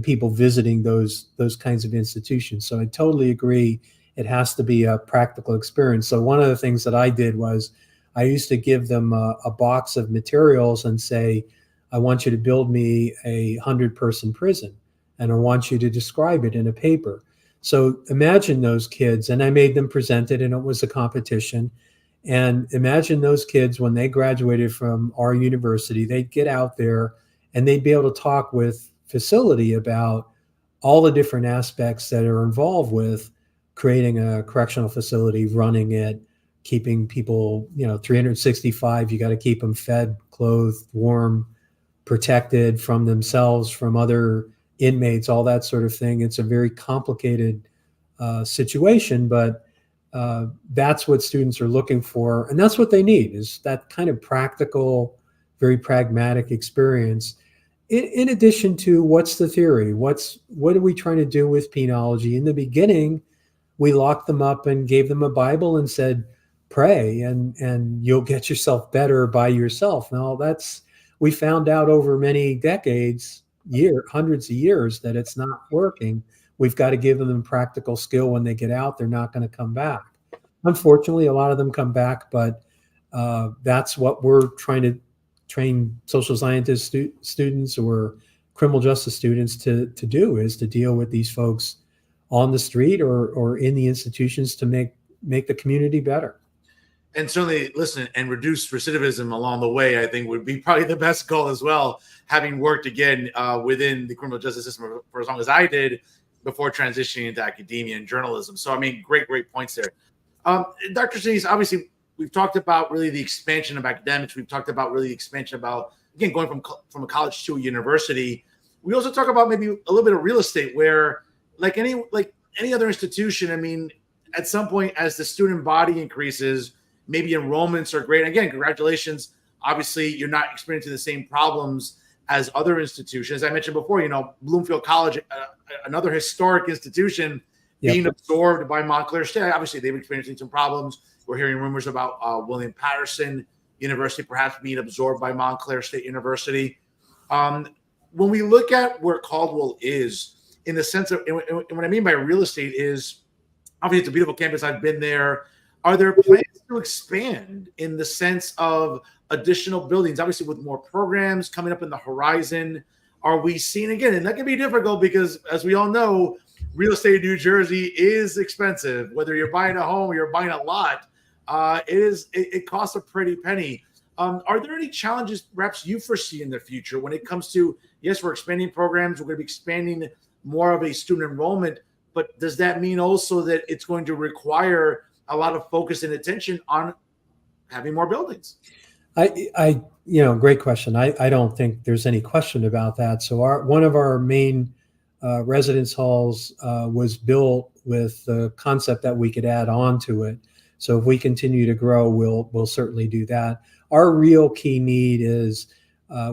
people visiting those kinds of institutions. So I totally agree. It has to be a practical experience. So one of the things that I did was I used to give them a box of materials and say, I want you to build me a 100-person prison, and I want you to describe it in a paper. So imagine those kids, and I made them present it, and it was a competition. And imagine those kids, when they graduated from our university, they'd get out there and they'd be able to talk with facility about all the different aspects that are involved with creating a correctional facility, running it, keeping people, 365, you got to keep them fed, clothed, warm, protected from themselves, from other inmates, all that sort of thing. It's a very complicated situation, but that's what students are looking for. And that's what they need, is that kind of practical, very pragmatic experience. In addition to what's the theory? What are we trying to do with penology? In the beginning, we locked them up and gave them a Bible and said, pray and you'll get yourself better by yourself. Now we found out over many decades, hundreds of years, that it's not working. We've got to give them practical skill. When they get out, they're not going to come back. Unfortunately, a lot of them come back, but that's what we're trying to train social scientist students or criminal justice students to do, is to deal with these folks on the street or in the institutions to make the community better. And certainly, listen, and reduce recidivism along the way, I think would be probably the best goal as well. Having worked again within the criminal justice system for as long as I did before transitioning into academia and journalism. So, I mean, great points there. Dr. Senese, obviously, we've talked about really the expansion of academics. We've talked about really the expansion about, again, going from a college to a university. We also talk about maybe a little bit of real estate where, like any other institution, I mean, at some point as the student body increases, maybe enrollments are great. Again, congratulations. Obviously, you're not experiencing the same problems as other institutions. As I mentioned before, Bloomfield College, another historic institution, being absorbed by Montclair State. Obviously, they've experiencing some problems. We're hearing rumors about William Patterson University perhaps being absorbed by Montclair State University. When we look at where Caldwell is, in the sense of, and what I mean by real estate is, obviously, it's a beautiful campus. I've been there. Are there plans to expand in the sense of additional buildings? Obviously, with more programs coming up in the horizon, are we seeing again? And that can be difficult because, as we all know, real estate in New Jersey is expensive. Whether you're buying a home or you're buying a lot, it costs a pretty penny. Are there any challenges perhaps you foresee in the future when it comes to, yes, we're expanding programs, we're going to be expanding more of a student enrollment, but does that mean also that it's going to require a lot of focus and attention on having more buildings? Great question. I don't think there's any question about that. So one of our main residence halls was built with the concept that we could add on to it. So if we continue to grow, we'll certainly do that. Our real key need is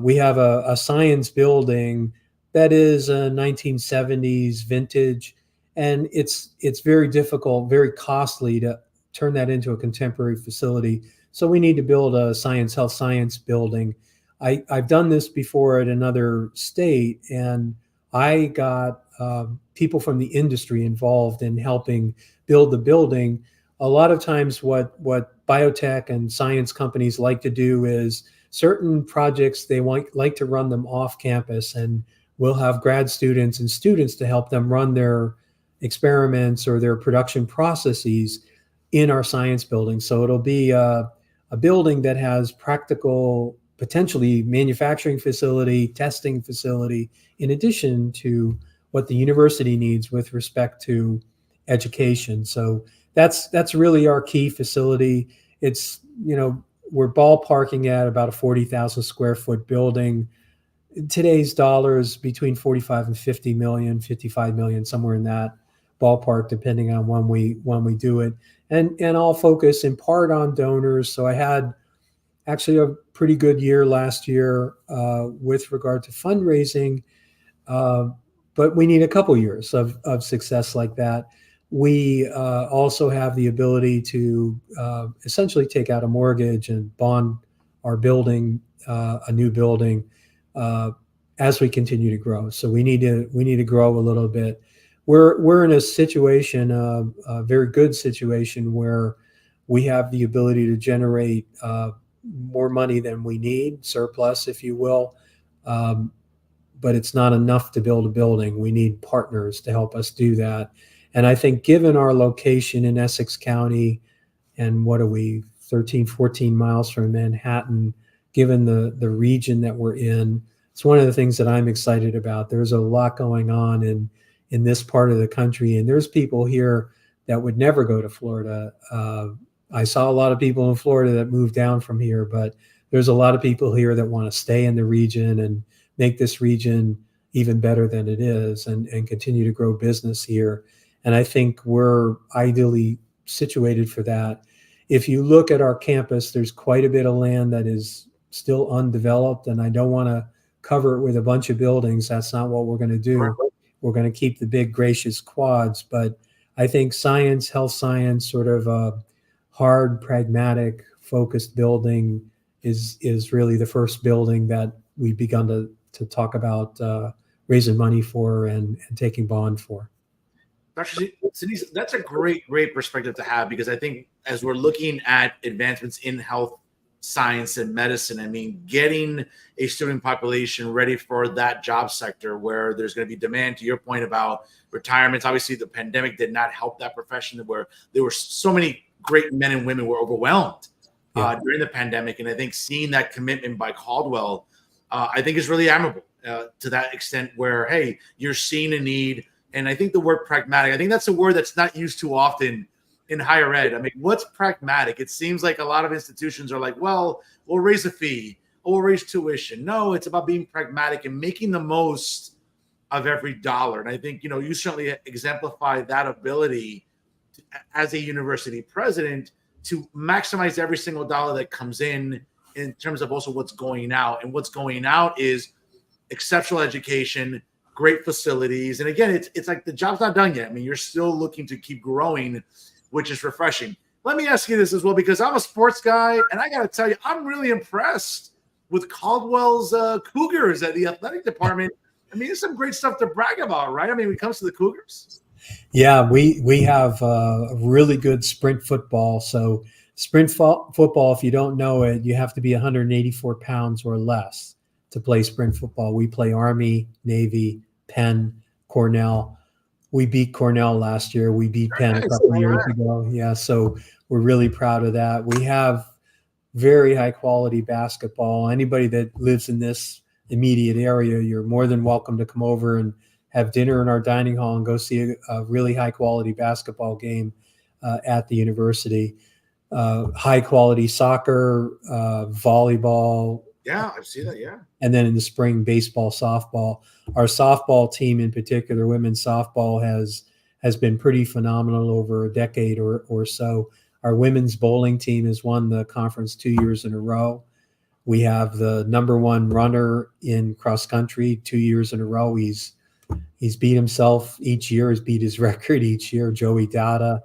we have a science building that is a 1970s vintage, and it's very difficult, very costly to turn that into a contemporary facility. So we need to build a health science building. I've done this before at another state, and I got people from the industry involved in helping build the building. A lot of times what biotech and science companies like to do is certain projects, they like to run them off campus, and we'll have grad students and students to help them run their experiments or their production processes in our science building. So it'll be a building that has practical, potentially manufacturing facility, testing facility, in addition to what the university needs with respect to education. So that's really our key facility. It's, we're ballparking at about a 40,000 square foot building. In today's dollars, between 45 and 50 million, 55 million, somewhere in that ballpark, depending on when we do it. And I'll focus in part on donors. So I had actually a pretty good year last year with regard to fundraising, but we need a couple years of success like that. We also have the ability to essentially take out a mortgage and bond our building, a new building, as we continue to grow. So we need to grow a little bit. We're in a situation, a very good situation, where we have the ability to generate more money than we need, surplus, if you will. But it's not enough to build a building. We need partners to help us do that. And I think given our location in Essex County, and what are we, 13, 14 miles from Manhattan, given the region that we're in, it's one of the things that I'm excited about. There's a lot going on in this part of the country, and there's people here that would never go to Florida. I saw a lot of people in Florida that moved down from here, but there's a lot of people here that want to stay in the region and make this region even better than it is, and continue to grow business here. And I think we're ideally situated for that. If you look at our campus, there's quite a bit of land that is still undeveloped, and I don't want to cover it with a bunch of buildings. That's not what we're going to do. We're going to keep the big, gracious quads. But I think science, health science, sort of a hard, pragmatic, focused building is really the first building that we've begun to talk about raising money for and taking bond for. Dr. Senese, that's a great perspective to have, because I think as we're looking at advancements in health science and medicine, I mean, getting a student population ready for that job sector where there's going to be demand, to your point about retirements. Obviously, the pandemic did not help that profession, where there were so many great men and women were overwhelmed during the pandemic. And I think seeing that commitment by Caldwell, I think is really admirable to that extent where, hey, you're seeing a need. And I think the word pragmatic, I think that's a word that's not used too often in higher ed. I mean, what's pragmatic? It seems like a lot of institutions are like, well, we'll raise a fee or we'll raise tuition. No, it's about being pragmatic and making the most of every dollar. And I think, you certainly exemplify that ability as a university president to maximize every single dollar that comes in terms of also what's going out. And what's going out is exceptional education, great facilities. And again, it's like the job's not done yet. I mean, you're still looking to keep growing, which is refreshing. Let me ask you this as well, because I'm a sports guy, and I got to tell you, I'm really impressed with Caldwell's Cougars at the athletic department. I mean, there's some great stuff to brag about, right? I mean, when it comes to the Cougars. Yeah, we have really good sprint football. So sprint football, if you don't know it, you have to be 184 pounds or less to play sprint football. We play Army, Navy, Penn, Cornell. We beat Cornell last year. We beat Penn a couple of years ago. Yeah, so we're really proud of that. We have very high quality basketball. Anybody that lives in this immediate area, you're more than welcome to come over and have dinner in our dining hall and go see a really high quality basketball game at the university. High quality soccer, volleyball. Yeah, I've seen that. Yeah. And then in the spring, baseball, softball. Our softball team in particular, women's softball, has been pretty phenomenal over a decade or so. Our women's bowling team has won the conference 2 years in a row. We have the number one runner in cross country 2 years in a row. He's beat himself each year. He's beat his record each year. Joey Dada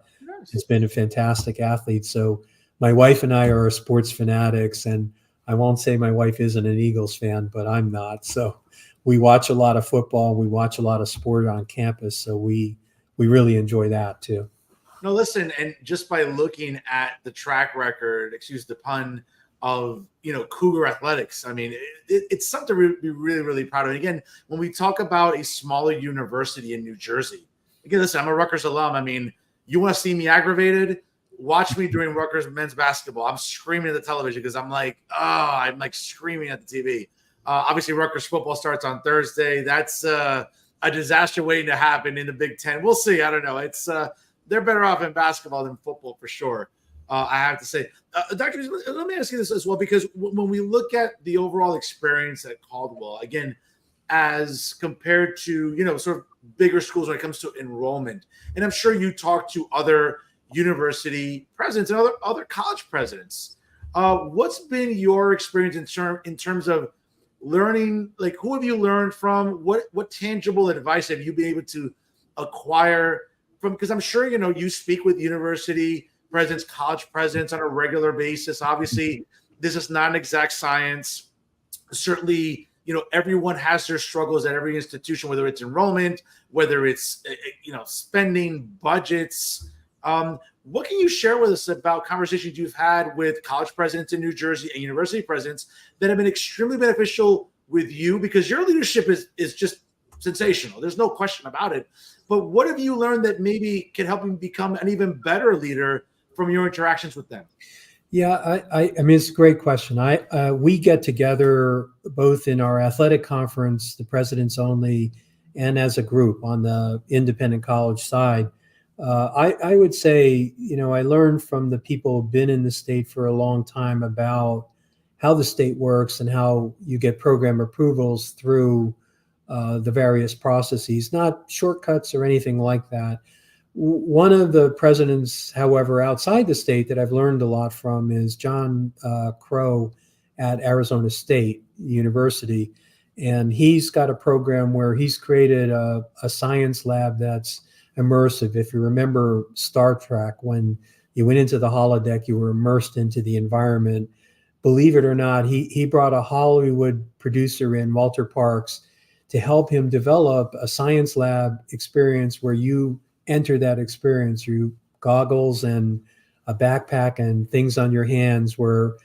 has been a fantastic athlete. So my wife and I are sports fanatics, and I won't say my wife isn't an Eagles fan, but I'm not. So we watch a lot of football. We watch a lot of sport on campus. So we really enjoy that too. No, listen, and just by looking at the track record, excuse the pun, of Cougar athletics, I mean, it's something to be really, really proud of. And again, when we talk about a smaller university in New Jersey, again, listen, I'm a Rutgers alum. I mean, you want to see me aggravated? Watch me during Rutgers men's basketball. I'm screaming at the television because I'm like screaming at the TV. Obviously, Rutgers football starts on Thursday. That's a disaster waiting to happen in the Big Ten. We'll see. I don't know. It's they're better off in basketball than football for sure. I have to say, Dr. Let me ask you this as well, because when we look at the overall experience at Caldwell, again, as compared to, sort of bigger schools when it comes to enrollment, and I'm sure you talk to other university presidents and other college presidents, what's been your experience in terms of learning? Like, who have you learned from? What tangible advice have you been able to acquire from? Because I'm sure, you speak with university presidents, college presidents on a regular basis. Obviously, this is not an exact science. Certainly, everyone has their struggles at every institution, whether it's enrollment, whether it's, spending budgets. What can you share with us about conversations you've had with college presidents in New Jersey and university presidents that have been extremely beneficial with you? Because your leadership is just sensational. There's no question about it. But what have you learned that maybe can help you become an even better leader from your interactions with them? Yeah, I mean, it's a great question. We get together both in our athletic conference, the presidents only, and as a group on the independent college side. I would say, I learned from the people who've been in the state for a long time about how the state works and how you get program approvals through the various processes, not shortcuts or anything like that. One of the presidents, however, outside the state that I've learned a lot from is John Crow at Arizona State University. And he's got a program where he's created a science lab that's immersive. If you remember Star Trek, when you went into the holodeck, you were immersed into the environment. Believe it or not, he brought a Hollywood producer in, Walter Parks, to help him develop a science lab experience where you enter that experience through goggles and a backpack and things on your hands where,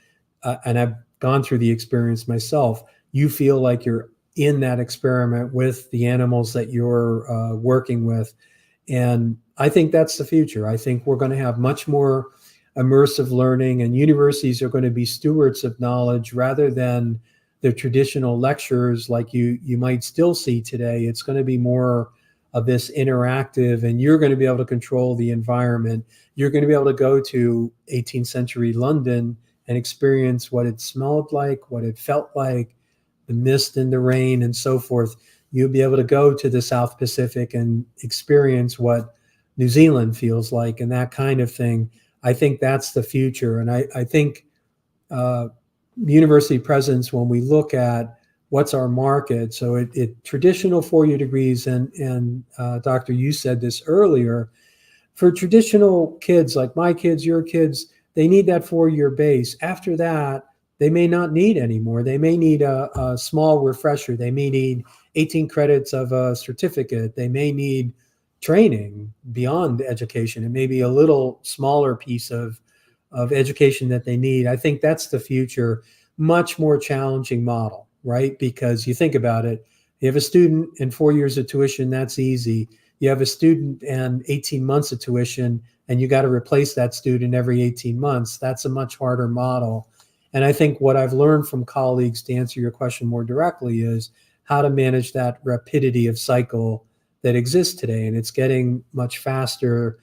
and I've gone through the experience myself, you feel like you're in that experiment with the animals that you're working with. And I think that's the future. I think we're going to have much more immersive learning, and universities are going to be stewards of knowledge rather than the traditional lectures like you might still see today. It's going to be more of this interactive, and you're going to be able to control the environment. You're going to be able to go to 18th century London and experience what it smelled like, what it felt like, the mist and the rain and so forth. You'll be able to go to the South Pacific and experience what New Zealand feels like and that kind of thing. I think that's the future. And I think university presence, when we look at what's our market, so it traditional four-year degrees, and Doctor, you said this earlier, for traditional kids like my kids, your kids, they need that four-year base. After that, they may not need anymore. They may need a small refresher. They may need 18 credits of a certificate. They may need training beyond education. It may be a little smaller piece of education that they need. I think that's the future. Much more challenging model, right? Because you think about it, you have a student and 4 years of tuition, that's easy. You have a student and 18 months of tuition, and you got to replace that student every 18 months. That's a much harder model. And I think what I've learned from colleagues, to answer your question more directly, is how to manage that rapidity of cycle that exists today. And it's getting much faster.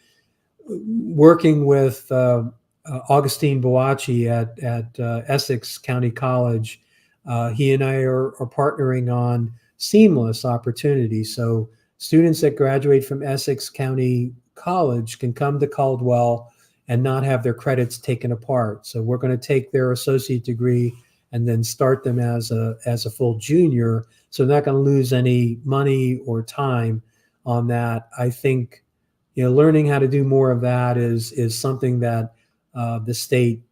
Working with Augustine Boachi at Essex County College, he and I are partnering on seamless opportunities. So students that graduate from Essex County College can come to Caldwell and not have their credits taken apart. So we're going to take their associate degree and then start them as a full junior. So they're not going to lose any money or time on that. I think, learning how to do more of that is something that the state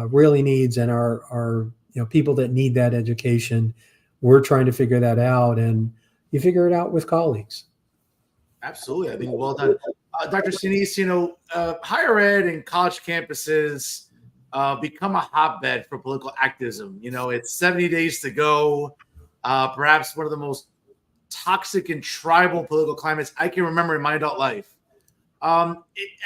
really needs, and our people that need that education, we're trying to figure that out, and you figure it out with colleagues. Absolutely. I think well done. Dr. Senese, higher ed and college campuses become a hotbed for political activism. It's 70 days to go. Perhaps one of the most toxic and tribal political climates I can remember in my adult life. At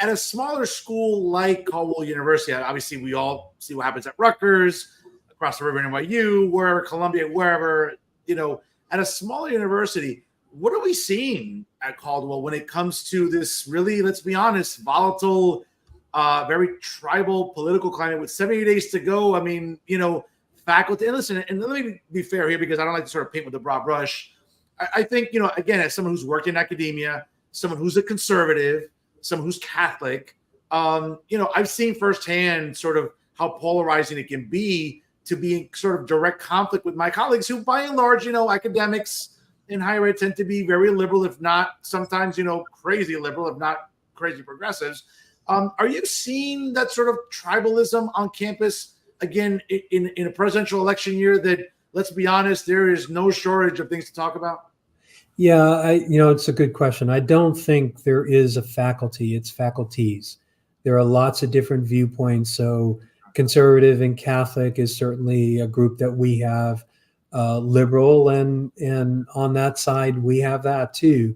a smaller school like Caldwell University, obviously we all see what happens at Rutgers, across the river in NYU, wherever, Columbia, wherever, at a smaller university, what are we seeing at Caldwell when it comes to this really, let's be honest, volatile, very tribal political climate with 70 days to go? I mean, faculty, and listen, and let me be fair here, because I don't like to sort of paint with a broad brush. I think, again, as someone who's worked in academia, someone who's a conservative, someone who's Catholic, I've seen firsthand sort of how polarizing it can be to be in sort of direct conflict with my colleagues who, by and large, academics in higher ed tend to be very liberal, if not sometimes, crazy liberal, if not crazy progressives. Are you seeing that sort of tribalism on campus again in a presidential election year that, let's be honest, there is no shortage of things to talk about? Yeah, it's a good question. I don't think there is a faculty, it's faculties. There are lots of different viewpoints. So conservative and Catholic is certainly a group that we have, liberal, and on that side, we have that too.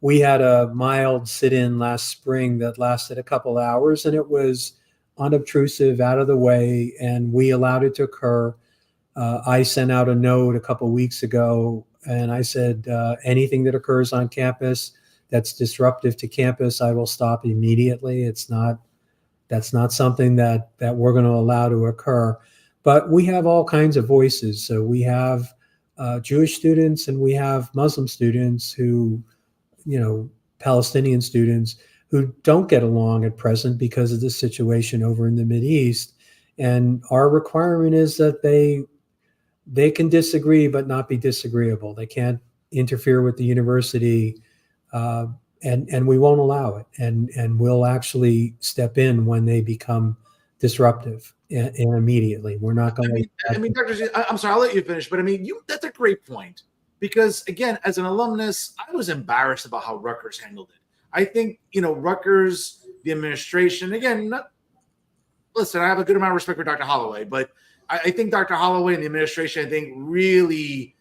We had a mild sit-in last spring that lasted a couple hours, and it was unobtrusive, out of the way, and we allowed it to occur. I sent out a note a couple weeks ago, and I said, anything that occurs on campus that's disruptive to campus, I will stop immediately. That's not something that we're going to allow to occur. But we have all kinds of voices. So we have Jewish students, and we have Muslim students who, Palestinian students who don't get along at present because of the situation over in the Mideast. And our requirement is that they can disagree but not be disagreeable. They can't interfere with the university, and we won't allow it. And we'll actually step in when they become disruptive, and immediately. We're not going to. I mean, Dr. Z, I'm sorry, I'll let you finish, but I mean, that's a great point, because again, as an alumnus, I was embarrassed about how Rutgers handled it. I think, Rutgers, the administration, again, listen, I have a good amount of respect for Dr. Holloway, but I think Dr. Holloway and the administration, I think, really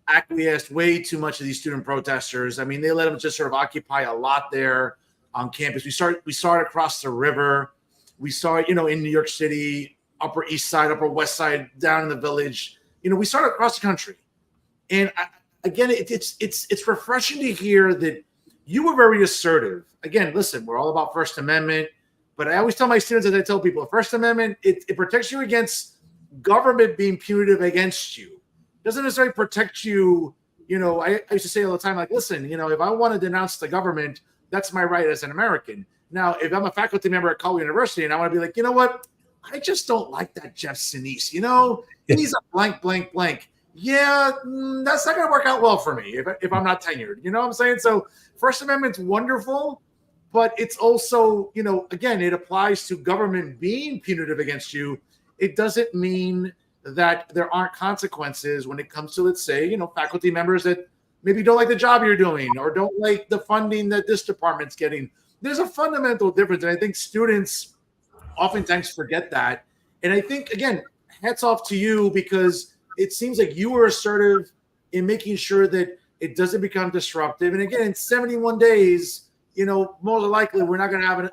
acquiesced way too much of these student protesters. I mean, they let them just sort of occupy a lot there on campus. We saw it across the river We saw it, in New York City, Upper East Side, Upper West Side, down in the Village. We saw it across the country. And again, it's refreshing to hear that you were very assertive. Again, listen, we're all about First Amendment, but I always tell my students, as I tell people, First Amendment, it protects you against government being punitive against you. It doesn't necessarily protect you. I used to say all the time, like, listen, if I want to denounce the government, that's my right as an American. Now, if I'm a faculty member at Caldwell University and I want to be like, you know what, I just don't like that Jeff Senese. He's a blank, blank, blank. Yeah, that's not going to work out well for me if I'm not tenured. You know what I'm saying? So First Amendment's wonderful, but it's also, again, it applies to government being punitive against you. It doesn't mean that there aren't consequences when it comes to, let's say, faculty members that maybe don't like the job you're doing or don't like the funding that this department's getting. There's a fundamental difference. And I think students oftentimes forget that. And I think, again, hats off to you, because it seems like you were assertive in making sure that it doesn't become disruptive. And again, in 71 days, more likely we're not going to have a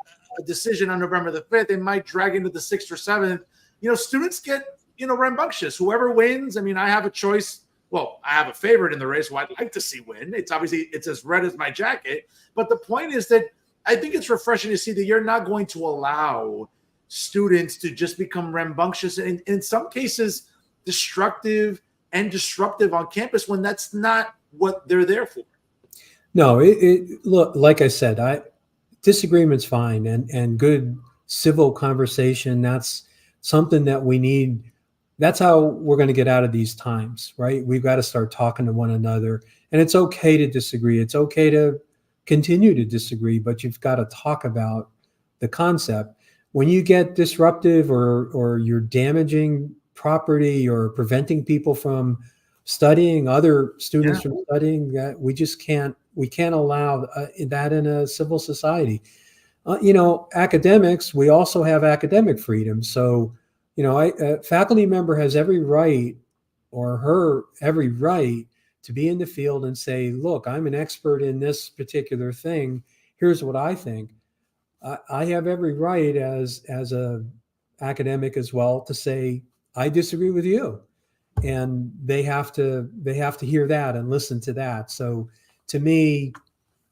decision on November the 5th. It might drag into the 6th or 7th. Students get, rambunctious. Whoever wins, I have a choice. Well, I have a favorite in the race who I'd like to see win. It's as red as my jacket. But the point is that I think it's refreshing to see that you're not going to allow students to just become rambunctious and in some cases destructive and disruptive on campus when that's not what they're there for. No, look, like I said, disagreement's fine and good civil conversation. That's something that we need. That's how we're going to get out of these times, right? We've got to start talking to one another, and it's okay to disagree. It's okay to continue to disagree, but you've got to talk about the concept. When you get disruptive or you're damaging property or preventing people from studying, other students from studying, that we can't allow that in a civil society. Academics, we also have academic freedom. So, a faculty member has every right to be in the field and say, look, I'm an expert in this particular thing. Here's what I think. I have every right as a academic as well to say, I disagree with you. And they have to hear that and listen to that. So to me,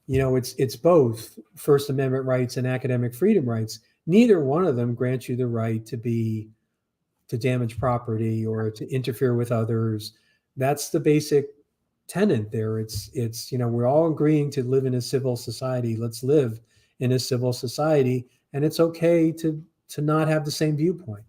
it's both First Amendment rights and academic freedom rights. Neither one of them grants you the right to damage property or to interfere with others. That's the basic tenet there. It's we're all agreeing to live in a civil society. Let's live in a civil society, and it's okay to not have the same viewpoint.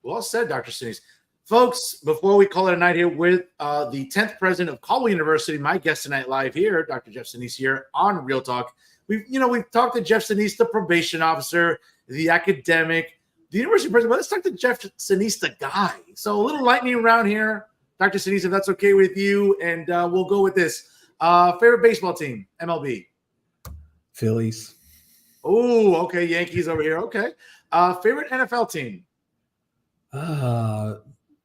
Well said, Dr. Senese. Folks, before we call it a night here with the 10th president of Caldwell University, my guest tonight live here, Dr. Jeff Senese here on Real Talk. We've talked to Jeff Senese, the probation officer, the academic, the university president. But let's talk to Jeff Senese, the guy. So a little lightning round here, Dr. Senese, if that's okay with you, and we'll go with this. Favorite baseball team, MLB? Phillies. Oh, okay, Yankees over here. Okay. Favorite NFL team?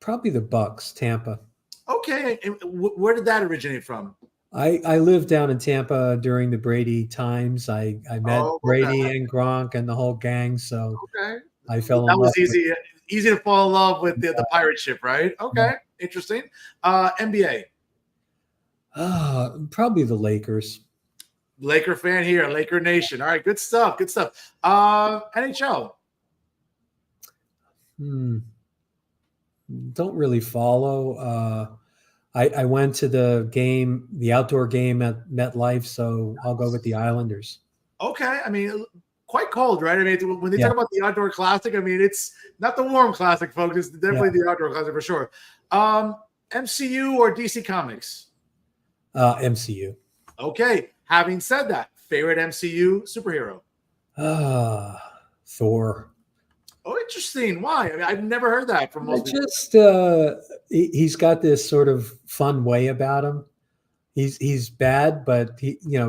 Probably the Bucks, Tampa. Okay. And where did that originate from? I lived down in Tampa during the Brady times. I met Brady and Gronk and the whole gang. So I fell in love. That was easy to fall in love with the pirate ship, right? Okay. Interesting. NBA. Probably the Lakers. Laker fan here, Laker Nation. All right, good stuff. Good stuff. NHL. Don't really follow. I went to the outdoor game at MetLife, so I'll go with the Islanders. Okay. Quite cold, right? When they talk about the outdoor classic, it's not the warm classic, folks. It's definitely the outdoor classic for sure. MCU or DC Comics? MCU. Okay. Having said that, favorite MCU superhero? Thor. Oh, interesting. Why? I've never heard that from most people. He's got this sort of fun way about him. He's bad, but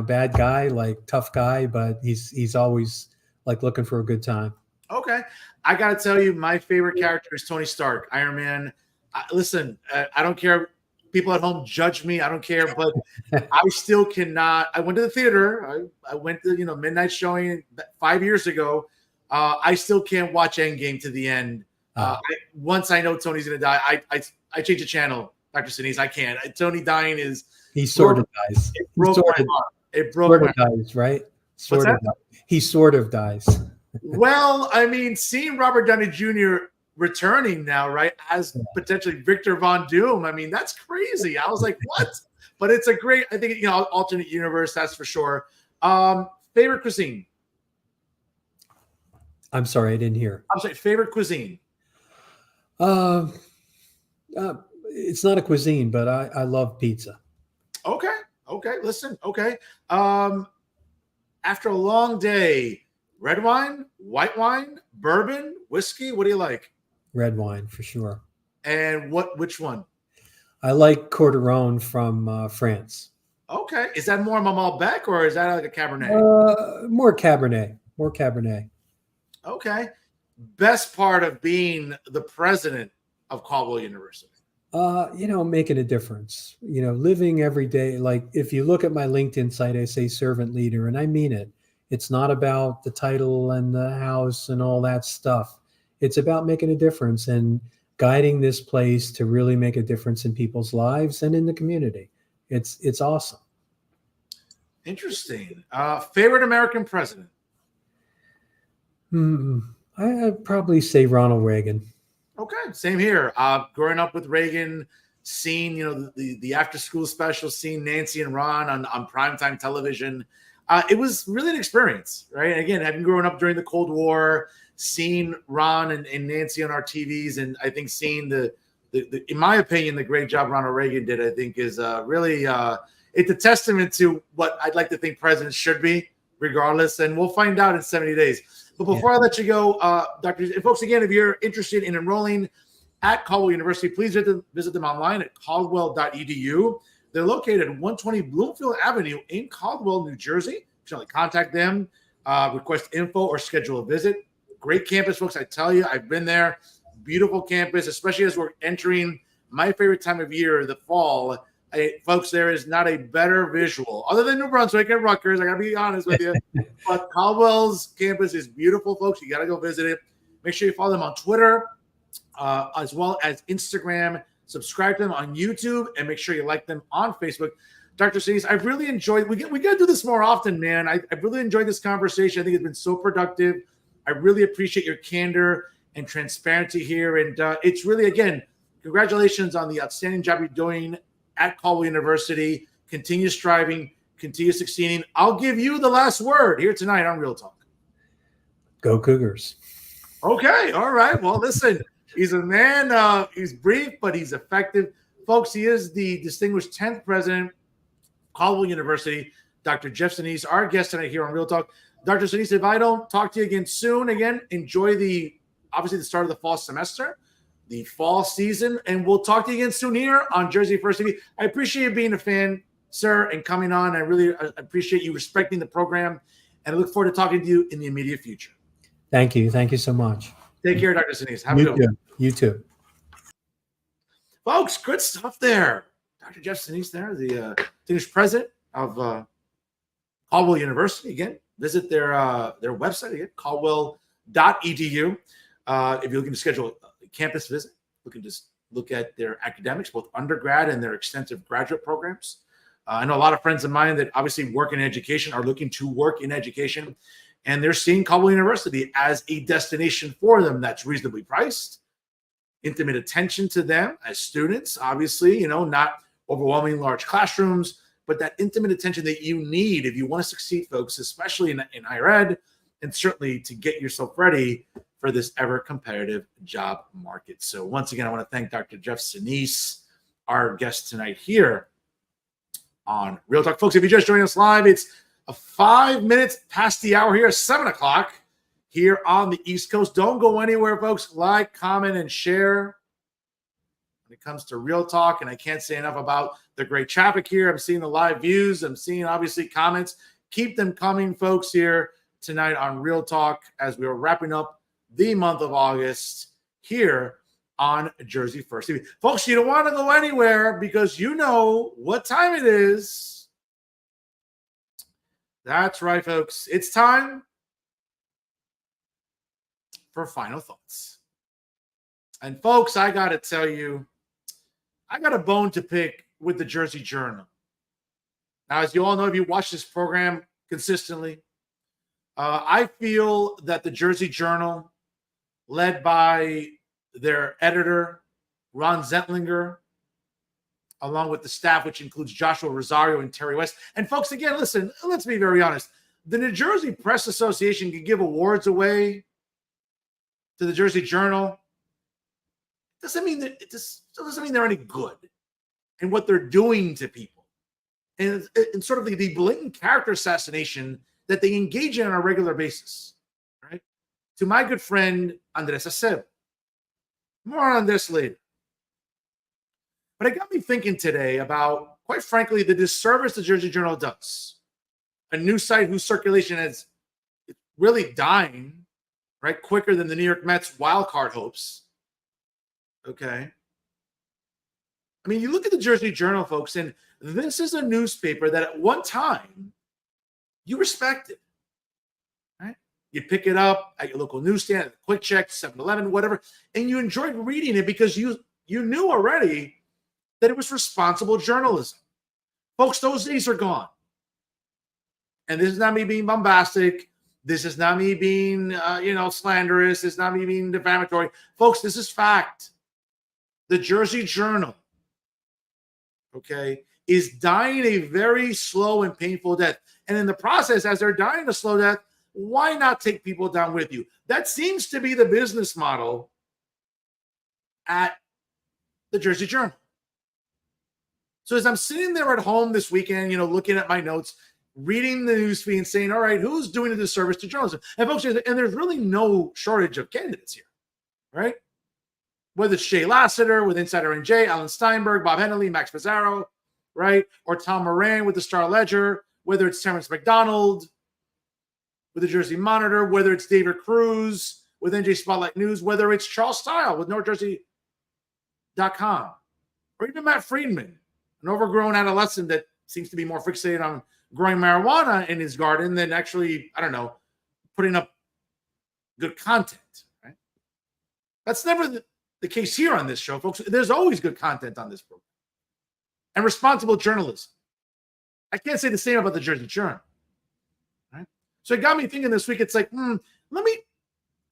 bad guy, like tough guy, but he's always like looking for a good time. Okay. I got to tell you, my favorite character is Tony Stark, Iron Man. Listen, I don't care. People at home judge me. I don't care, but I still cannot. I went to the theater. I went to midnight showing 5 years ago. I still can't watch Endgame to the end. Once I know Tony's going to die, I change the channel, Dr. Senese. I can't. Tony dying is he sort of dies. It broke my heart. It broke my heart. Dies, right? Sort of. He sort of dies. Well, I mean, seeing Robert Downey Jr. returning now, right, as potentially Victor Von Doom. I mean, that's crazy. I was like, what? But it's a great, I think, alternate universe, that's for sure. Favorite cuisine? I'm sorry, I didn't hear. I'm sorry, favorite cuisine? It's not a cuisine, but I love pizza. Okay. Listen. Okay. After a long day, red wine, white wine, bourbon, whiskey. What do you like? Red wine for sure. And which one? I like Corderon from France. Okay. Is that more Malbec or is that like a Cabernet? More Cabernet. More Cabernet. Okay. Best part of being the president of Caldwell University? Making a difference. Living every day. Like if you look at my LinkedIn site, I say servant leader, and I mean it. It's not about the title and the house and all that stuff. It's about making a difference and guiding this place to really make a difference in people's lives and in the community. It's awesome. Interesting. Favorite American president? I'd probably say Ronald Reagan. Okay, same here. Growing up with Reagan, seeing the after school special, seeing Nancy and Ron on primetime television, it was really an experience, right? Again, having grown up during the Cold War, seeing Ron and Nancy on our TVs, and I think seeing the in my opinion, the great job Ronald Reagan did, I think is really it's a testament to what I'd like to think presidents should be, regardless. And we'll find out in 70 days. But before I let you go, Dr. And folks, again, if you're interested in enrolling at Caldwell University, please visit them online at caldwell.edu. They're located at 120 Bloomfield Avenue in Caldwell, New Jersey. You can contact them, request info, or schedule a visit. Great campus, folks. I tell you, I've been there. Beautiful campus, especially as we're entering my favorite time of year, the fall. Folks, there is not a better visual other than New Brunswick and Rutgers. I got to be honest with you. But Caldwell's campus is beautiful, folks. You got to go visit it. Make sure you follow them on Twitter as well as Instagram. Subscribe to them on YouTube and make sure you like them on Facebook. Dr. Senese, I've really enjoyed. We got to do this more often, man. I've really enjoyed this conversation. I think it's been so productive. I really appreciate your candor and transparency here. And it's really, again, congratulations on the outstanding job you're doing at Caldwell University. Continue striving, continue succeeding. I'll give you the last word here tonight on Real Talk. Go Cougars. Okay. All right. Well, listen, he's a man. He's brief, but he's effective. Folks, he is the distinguished 10th president of Caldwell University, Dr. Jeff Senese, our guest tonight here on Real Talk. Dr. Senese, if I don't talk to you again soon, enjoy obviously the start of the fall semester, the fall season, and we'll talk to you again soon here on Jersey First TV. I appreciate you being a fan, sir, and coming on. I really appreciate you respecting the program, and I look forward to talking to you in the immediate future. Thank you. Thank you so much. Take care, Dr. Senese. Have a good one. You too. Folks, good stuff there. Dr. Jeff Senese there, the distinguished president of Caldwell University. Again, visit their website again, caldwell.edu. If you're looking to schedule a campus visit, look at their academics, both undergrad and their extensive graduate programs. I know a lot of friends of mine that obviously work in education are looking to work in education, and they're seeing Caldwell University as a destination for them that's reasonably priced, intimate attention to them as students, obviously, not overwhelming large classrooms, but that intimate attention that you need if you want to succeed, folks, especially in higher ed, and certainly to get yourself ready for this ever competitive job market. So once again, I want to thank Dr. Jeff Senese, our guest tonight here on Real Talk. Folks, if you just joined us live, it's 5 minutes past the hour here, 7 o'clock here on the East Coast. Don't go anywhere, folks. Like, comment, and share when it comes to Real Talk. And I can't say enough about the great traffic here. I'm seeing the live views. I'm seeing, obviously, comments. Keep them coming, folks, here tonight on Real Talk as we are wrapping up the month of August here on Jersey First TV. Folks, you don't want to go anywhere because you know what time it is. That's right, folks. It's time for final thoughts. And folks, I got to tell you, I got a bone to pick with the Jersey Journal. Now, as you all know, if you watch this program consistently, I feel that the Jersey Journal, led by their editor, Ron Zentlinger, along with the staff, which includes Joshua Rosario and Terry West. And folks, again, listen, let's be very honest. The New Jersey Press Association can give awards away to the Jersey Journal. Doesn't mean that doesn't mean they're any good in what they're doing to people. And sort of the blatant character assassination that they engage in on a regular basis. Right? To my good friend Andres Acevedo. More on this later. But it got me thinking today about, quite frankly, the disservice the Jersey Journal does. A news site whose circulation is really dying, right, quicker than the New York Mets wild card hopes. Okay. I mean, you look at the Jersey Journal, folks, and this is a newspaper that at one time you respected. Right? You'd pick it up at your local newsstand, at Quick Check, 7-Eleven, whatever, and you enjoyed reading it because you knew already that it was responsible journalism. Folks, those days are gone. And this is not me being bombastic. This is not me being, slanderous. This is not me being defamatory. Folks, this is fact. The Jersey Journal, okay, is dying a very slow and painful death. And in the process, as they're dying a slow death, why not take people down with you? That seems to be the business model at the Jersey Journal. So as I'm sitting there at home this weekend, looking at my notes, reading the newsfeed and saying, all right, who's doing a disservice to journalism? And folks, and there's really no shortage of candidates here, right? Whether it's Jay Lasseter with Insider NJ, Alan Steinberg, Bob Henley, Max Pizarro, right? Or Tom Moran with the Star Ledger, whether it's Terrence McDonald with the Jersey Monitor, whether it's David Cruz with NJ Spotlight News, whether it's Charles Stile with NorthJersey.com, or even Matt Friedman, an overgrown adolescent that seems to be more fixated on growing marijuana in his garden than actually, putting up good content, right? That's never the case here on this show, folks. There's always good content on this program. And responsible journalism. I can't say the same about the Jersey Journal, right? So it got me thinking this week, it's like, let me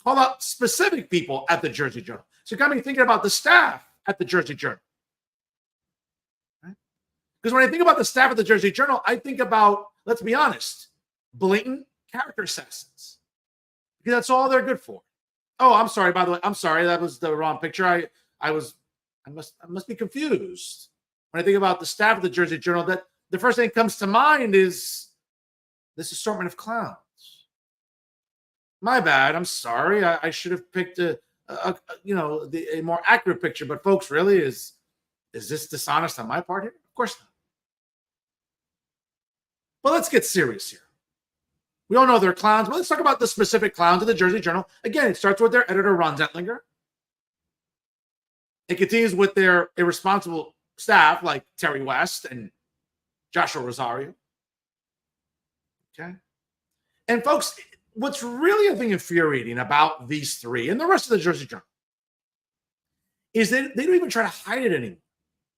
call out specific people at the Jersey Journal. So it got me thinking about the staff at the Jersey Journal. Because when I think about the staff at the Jersey Journal, I think about, let's be honest, blatant character assassins. Because that's all they're good for. Oh, I'm sorry, by the way. I'm sorry, that was the wrong picture. I must be confused. When I think about the staff of the Jersey Journal, that the first thing that comes to mind is this assortment of clowns. My bad. I'm sorry. I should have picked a more accurate picture. But folks, really, is this dishonest on my part here? Of course not. But let's get serious here. We all know they're clowns, but let's talk about the specific clowns of the Jersey Journal. Again, it starts with their editor, Ron Zentlinger. It continues with their irresponsible staff like Terry West and Joshua Rosario. Okay. And folks, what's really, I think, infuriating about these three and the rest of the Jersey Journal is that they don't even try to hide it anymore.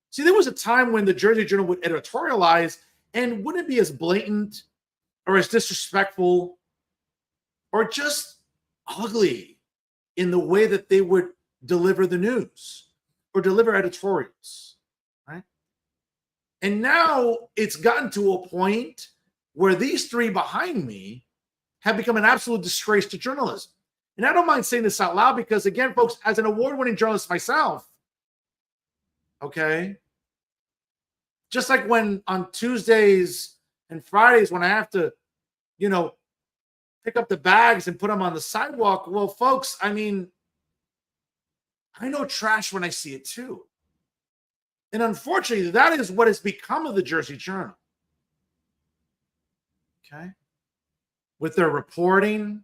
See, there was a time when the Jersey Journal would editorialize and wouldn't be as blatant or as disrespectful or just ugly in the way that they would deliver the news or deliver editorials, right? And now it's gotten to a point where these three behind me have become an absolute disgrace to journalism. And I don't mind saying this out loud because, again, folks, as an award-winning journalist myself, okay, just like when on Tuesdays and Fridays when I have to, pick up the bags and put them on the sidewalk, well, folks, I know trash when I see it too. And unfortunately, that is what has become of the Jersey Journal. Okay? With their reporting,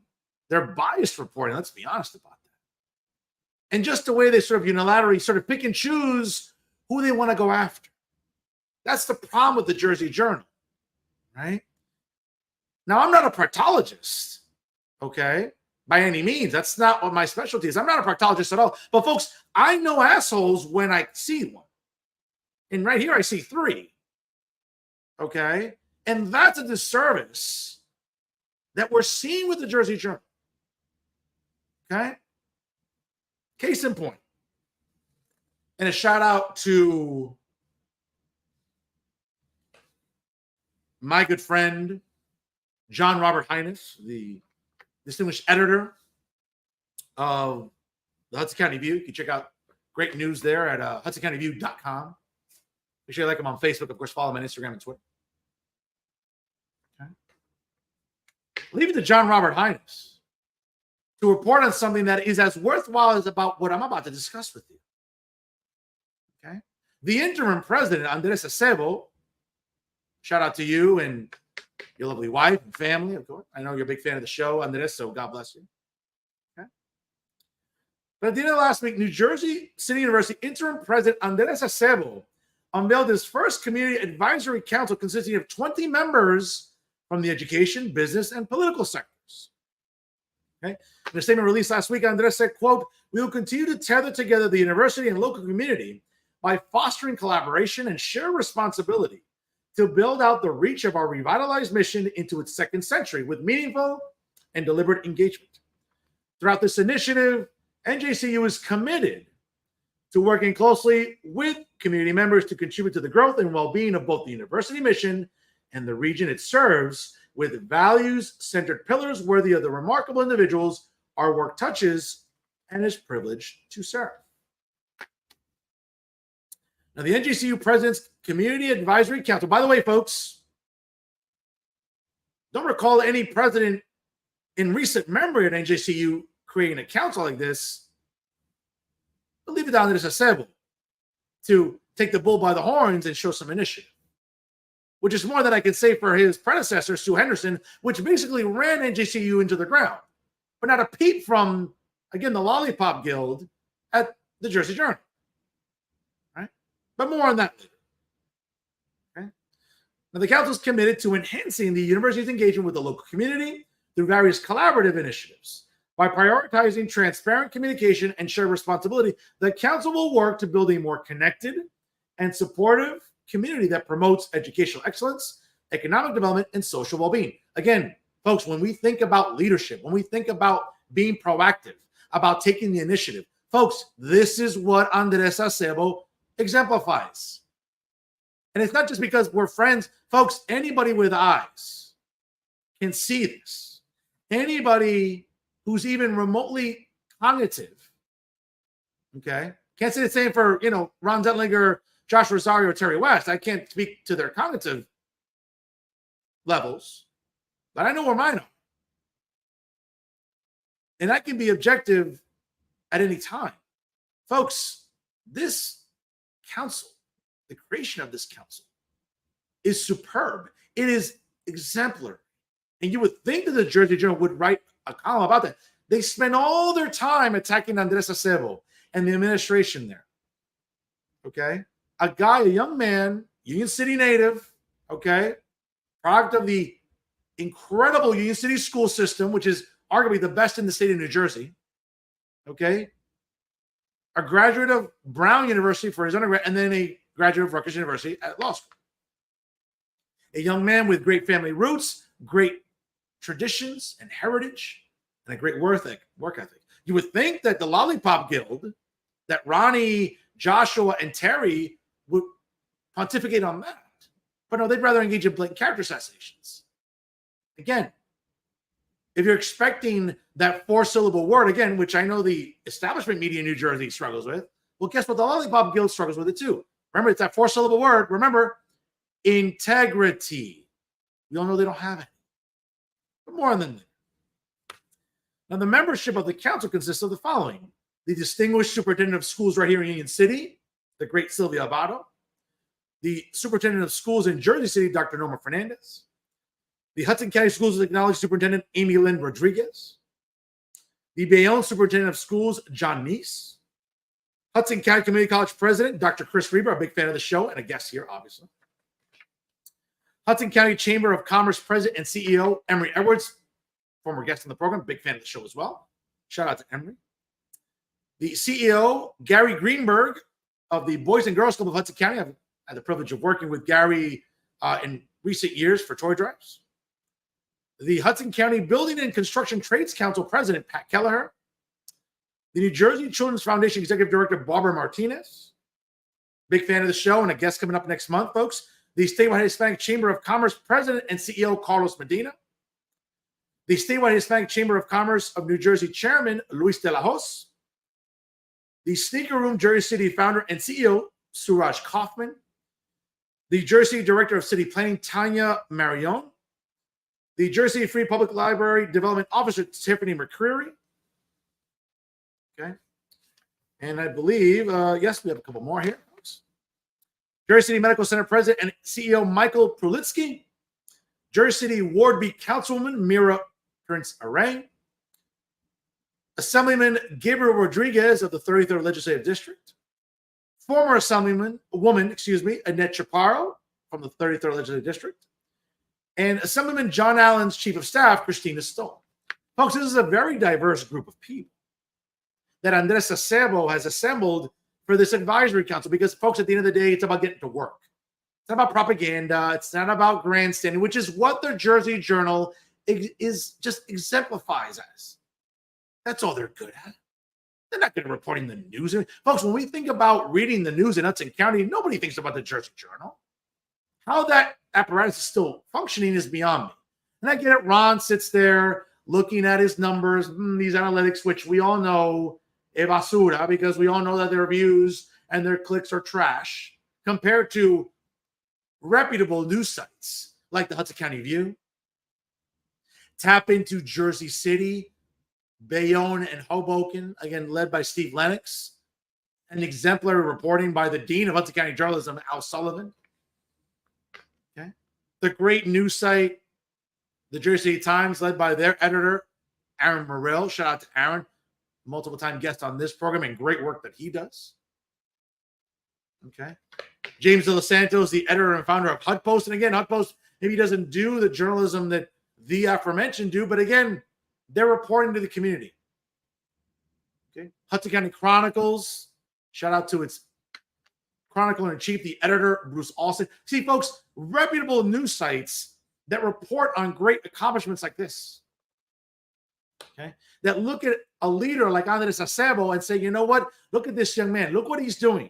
their biased reporting, let's be honest about that. And just the way they sort of unilaterally sort of pick and choose who they want to go after. That's the problem with the Jersey Journal, right? Now, I'm not a partologist, okay? by any means. That's not what my specialty is. I'm not a proctologist at all. But folks, I know assholes when I see one. And right here, I see 3. Okay? And that's a disservice that we're seeing with the Jersey Journal. Okay? Case in point. And a shout out to my good friend, John Robert Hines, the distinguished editor of the Hudson County View. You can check out great news there at hudsoncountyview.com. Make sure you like him on Facebook. Of course, follow him on Instagram and Twitter. Okay. Leave it to John Robert Hines to report on something that is as worthwhile as about what I'm about to discuss with you. Okay. The interim president, Andres Acebo, shout out to you and your lovely wife and family, of course. I know you're a big fan of the show, Andres, so God bless you. Okay. But at the end of last week, New Jersey City University interim president Andres Acebo unveiled his first community advisory council consisting of 20 members from the education, business, and political sectors. Okay. In a statement released last week, Andres said, quote, "We will continue to tether together the university and local community by fostering collaboration and shared responsibility to build out the reach of our revitalized mission into its second century with meaningful and deliberate engagement. Throughout this initiative, NJCU is committed to working closely with community members to contribute to the growth and well-being of both the university mission and the region it serves, with values-centered pillars worthy of the remarkable individuals our work touches and is privileged to serve." Now, the NJCU President's Community Advisory Council, by the way, folks, don't recall any president in recent memory at NJCU creating a council like this. But leave it down to this Acebo to take the bull by the horns and show some initiative, which is more than I can say for his predecessor, Sue Henderson, which basically ran NJCU into the ground. But not a peep from, again, the Lollipop Guild at the Jersey Journal. Right? But more on that later. Okay? Now, the council is committed to enhancing the university's engagement with the local community through various collaborative initiatives. By prioritizing transparent communication and shared responsibility, the council will work to build a more connected and supportive community that promotes educational excellence, economic development, and social well-being. Again, folks, when we think about leadership, when we think about being proactive, about taking the initiative, folks, this is what Andres Acebo exemplifies. And it's not just because we're friends. Folks, anybody with eyes can see this. Anybody who's even remotely cognitive, okay? Can't say the same for, Ron Zentlinger, Josh Rosario, or Terry West. I can't speak to their cognitive levels, but I know where mine are. And I can be objective at any time. Folks, this council, the creation of this council, is superb. It is exemplary. And you would think that the Jersey Journal would write a column about that. They spend all their time attacking Andres Acebo and the administration there. Okay? A young man, Union City native, okay? Product of the incredible Union City school system, which is arguably the best in the state of New Jersey. Okay? A graduate of Brown University for his undergrad, and then a graduate of Rutgers University at law school. A young man with great family roots, great traditions and heritage, and a great work ethic. You would think that the Lollipop Guild, that Ronnie, Joshua, and Terry would pontificate on that. But no, they'd rather engage in blatant character assassinations. Again, if you're expecting that 4-syllable word, again, which I know the establishment media in New Jersey struggles with, well, guess what? The Lollipop Guild struggles with it too. Remember, it's that 4-syllable word. Remember, integrity. We all know they don't have it. But more than that. Now, the membership of the council consists of the following: the distinguished superintendent of schools right here in Union City, the great Sylvia Abado; the superintendent of schools in Jersey City, Dr. Norma Fernandez; the Hudson County Schools Technology Superintendent, Amy Lynn Rodriguez; the Bayonne Superintendent of Schools, John Neese; Hudson County Community College President, Dr. Chris Reber, a big fan of the show and a guest here, obviously; Hudson County Chamber of Commerce President and CEO, Emery Edwards. former guest on the program, big fan of the show as well. Shout out to Emery. The CEO, Gary Greenberg, of the Boys and Girls Club of Hudson County. I've had the privilege of working with Gary in recent years for toy drives. The Hudson County Building and Construction Trades Council President, Pat Kelleher. The New Jersey Children's Foundation Executive Director, Barbara Martinez. Big fan of the show and a guest coming up next month, folks. The Statewide Hispanic Chamber of Commerce President and CEO, Carlos Medina. The Statewide Hispanic Chamber of Commerce of New Jersey Chairman, Luis de la Hoz. The Sneaker Room Jersey City founder and CEO, Suraj Kaufman. The Jersey Director of City Planning, Tanya Marion. The Jersey Free Public Library Development Officer, Tiffany McCreary. Okay. And I believe, yes, we have a couple more here. Jersey City Medical Center President and CEO, Michael Prulitsky. Jersey City Ward B Councilwoman, Mira Prince Array. Assemblyman Gabriel Rodriguez of the 33rd Legislative District. Former Assemblywoman, Annette Chaparro from the 33rd Legislative District. And Assemblyman John Allen's Chief of Staff, Christina Stoll. Folks, this is a very diverse group of people that Andres Acebo has assembled for this advisory council because, folks, at the end of the day, it's about getting to work. It's not about propaganda. It's not about grandstanding, which is what the Jersey Journal is just exemplifies as. That's all they're good at. They're not good at reporting the news. Folks, when we think about reading the news in Hudson County, nobody thinks about the Jersey Journal. How that apparatus is still functioning is beyond me. And I get it. Ron sits there looking at his numbers, these analytics, which we all know es basura, because we all know that their views and their clicks are trash compared to reputable news sites like the Hudson County View. Tap into Jersey City, Bayonne, and Hoboken, again, led by Steve Lennox, and exemplary reporting by the Dean of Hudson County Journalism, Al Sullivan. Okay. The great news site, the Jersey City Times, led by their editor, Aaron Morrill. Shout out to Aaron, multiple time guest on this program, and great work that he does. Okay. James De Los Santos, the editor and founder of HUDPost. And again, HUDPost maybe doesn't do the journalism that the aforementioned do, but again, they're reporting to the community. Okay. Hudson County Chronicles. Shout out to its Chronicle-in-Chief, the editor, Bruce Alston. See, folks, reputable news sites that report on great accomplishments like this. Okay. That look at a leader like Andres Acebo and say, you know what? Look at this young man. Look what he's doing.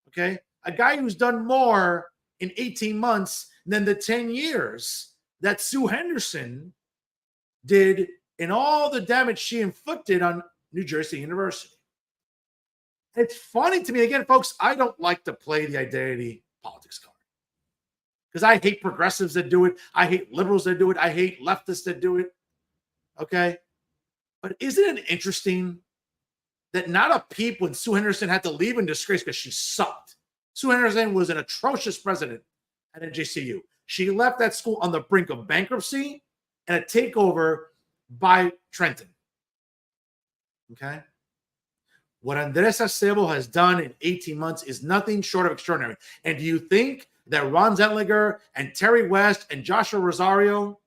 Okay. A guy who's done more in 18 months than the 10 years that Sue Henderson did in all the damage she inflicted on New Jersey University. It's funny to me, again, folks, I don't like to play the identity politics card because I hate progressives that do it. I hate liberals that do it. I hate leftists that do it. Okay. But isn't it interesting that not a peep when Sue Henderson had to leave in disgrace because she sucked? Sue Henderson was an atrocious president at NJCU. She left that school on the brink of bankruptcy and a takeover by Trenton. Okay? What Andres Acebo has done in 18 months is nothing short of extraordinary. And do you think that Ron Zentlinger and Terry West and Joshua Rosario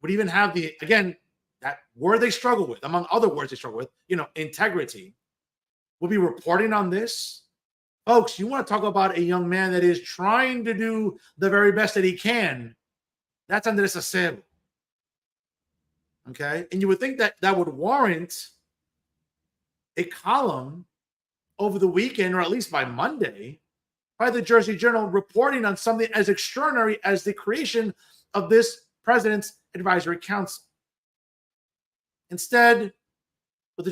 would even have the, again, that word they struggle with, among other words they struggle with, integrity, will be reporting on this? Folks, you want to talk about a young man that is trying to do the very best that he can. That's Andres Acebo. Okay? And you would think that that would warrant a column over the weekend, or at least by Monday, by the Jersey Journal reporting on something as extraordinary as the creation of this President's Advisory Council. Instead, what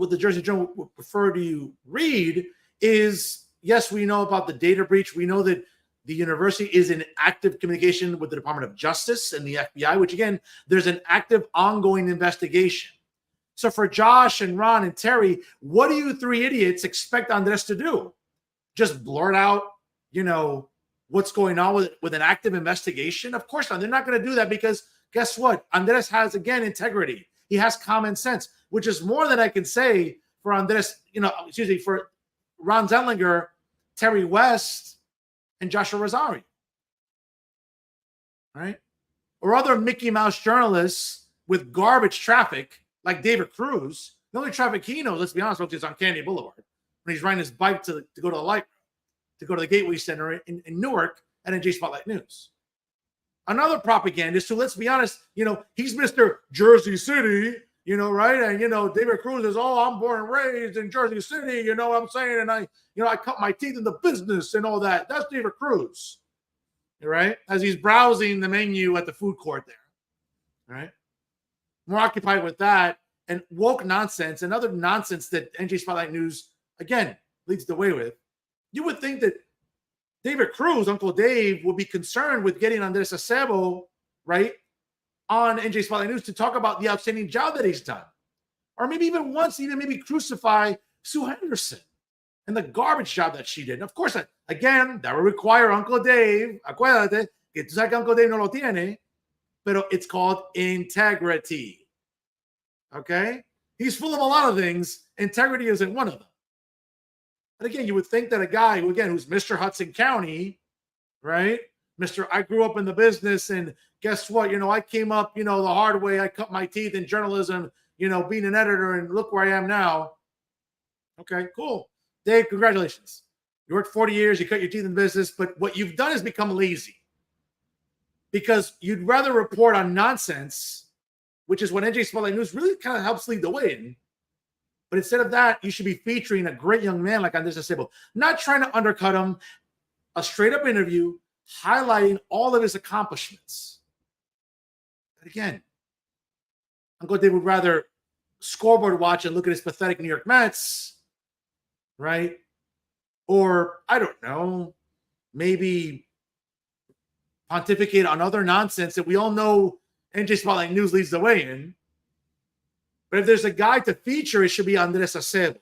the Jersey Journal would prefer to read is, yes, we know about the data breach. We know that the university is in active communication with the Department of Justice and the FBI, which, again, there's an active ongoing investigation. So for Josh and Ron and Terry, what do you three idiots expect Andres to do? Just blurt out, what's going on with an active investigation? Of course not. They're not going to do that because guess what? Andres has, again, integrity. He has common sense, which is more than I can say for Andres, for Ron Zentlinger, Terry West, and Joshua Rosario. All right? or other Mickey Mouse journalists with garbage traffic like David Cruz. The only traffic he knows, let's be honest, folks, is on Candy Boulevard when he's riding his bike to go to the light, to go to the Gateway Center in Newark at NJ Spotlight News. Another propagandist who, let's be honest, he's Mr. Jersey City, right? And, David Cruz is, I'm born and raised in Jersey City, you know what I'm saying? And I cut my teeth in the business and all that. That's David Cruz, right? As he's browsing the menu at the food court there, right? More occupied with that and woke nonsense and other nonsense that NJ Spotlight News, again, leads the way with. You would think that David Cruz, Uncle Dave, would be concerned with getting Andres Acebo, right, on NJ Spotlight News to talk about the outstanding job that he's done. Or maybe even once, maybe crucify Sue Henderson and the garbage job that she did. And of course, again, that would require Uncle Dave, acuérdate, que tú sabes que Uncle Dave no lo tiene, pero it's called integrity. Okay? He's full of a lot of things. Integrity isn't one of them. And again, you would think that a guy who's Mr. Hudson County, right? I grew up in the business, and guess what? I came up, the hard way. I cut my teeth in journalism, being an editor, and look where I am now. Okay, cool. Dave, congratulations. You worked 40 years, you cut your teeth in business, but what you've done is become lazy because you'd rather report on nonsense, which is what NJ Spotlight News really kind of helps lead the way in. But instead of that, you should be featuring a great young man like Andres Acebo, not trying to undercut him, a straight-up interview, highlighting all of his accomplishments. But again, Uncle Dave would rather scoreboard watch and look at his pathetic New York Mets, right? Or, I don't know, maybe pontificate on other nonsense that we all know NJ Spotlight News leads the way in. But if there's a guy to feature, it should be Andres Acebo.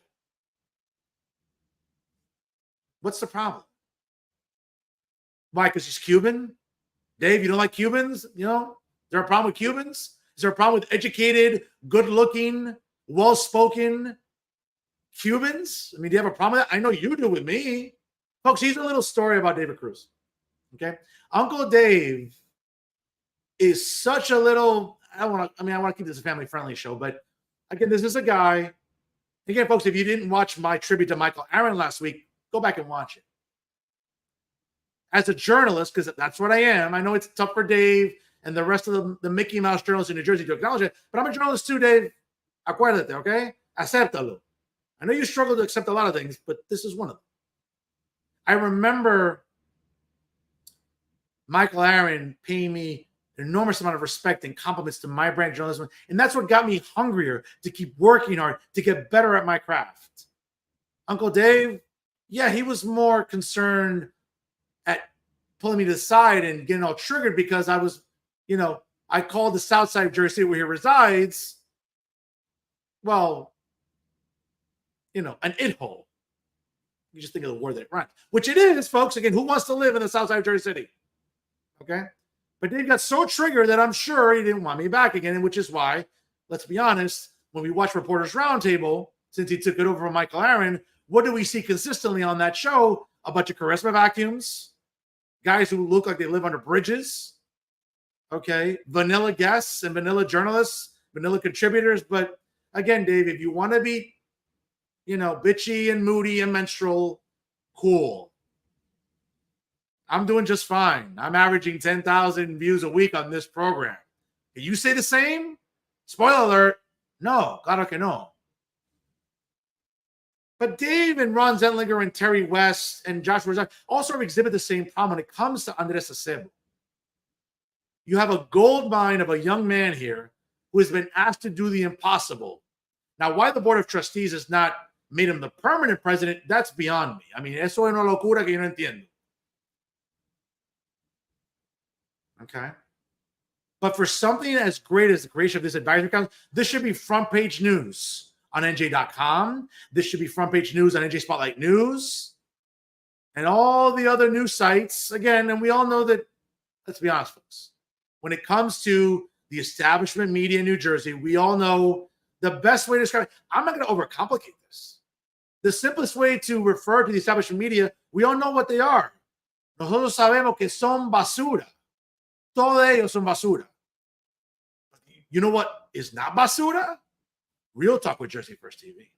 What's the problem? Why? Because he's Cuban? Dave, you don't like Cubans? Is there a problem with Cubans? Is there a problem with educated, good-looking, well-spoken Cubans? Do you have a problem with that? I know you do with me. Folks, here's a little story about David Cruz. Okay? Uncle Dave is such a little, I want to keep this a family-friendly show, but again, this is a guy. Again, folks, if you didn't watch my tribute to Michael Aaron last week, go back and watch it. As a journalist, because that's what I am, I know it's tough for Dave and the rest of the Mickey Mouse journalists in New Jersey to acknowledge it, but I'm a journalist too, Dave. Acuérdate, okay? Acéptalo. I know you struggle to accept a lot of things, but this is one of them. I remember Michael Aaron paying me an enormous amount of respect and compliments to my brand journalism. And that's what got me hungrier to keep working hard, to get better at my craft. Uncle Dave, yeah, he was more concerned at pulling me to the side and getting all triggered because I was, I called the south side of Jersey where he resides, well, an it-hole. You just think of the word that it rhymes, which it is, folks. Again, who wants to live in the south side of Jersey City? Okay? But Dave got so triggered that I'm sure he didn't want me back again, which is why, let's be honest, when we watch Reporters Roundtable, since he took it over from Michael Aaron, what do we see consistently on that show? A bunch of charisma vacuums, guys who look like they live under bridges, okay, vanilla guests and vanilla journalists, vanilla contributors. But again, Dave, if you want to be, bitchy and moody and menstrual, cool. I'm doing just fine. I'm averaging 10,000 views a week on this program. Can you say the same? Spoiler alert. No, claro que no. But Dave and Ron Zentlinger and Terry West and Josh Rosado also exhibit the same problem when it comes to Andres Acebo. You have a gold mine of a young man here who has been asked to do the impossible. Now, why the Board of Trustees has not made him the permanent president, that's beyond me. Eso es una locura que yo no entiendo. Okay? But for something as great as the creation of this advisory council, this should be front page news on NJ.com. This should be front page news on NJ Spotlight News and all the other news sites. Again, and we all know that, let's be honest, folks, when it comes to the establishment media in New Jersey, we all know the best way to describe it. I'm not going to overcomplicate this. The simplest way to refer to the establishment media, we all know what they are. Nosotros sabemos que son basura. Todo ellos son basura. You know what is not basura? Real Talk with Jersey First TV.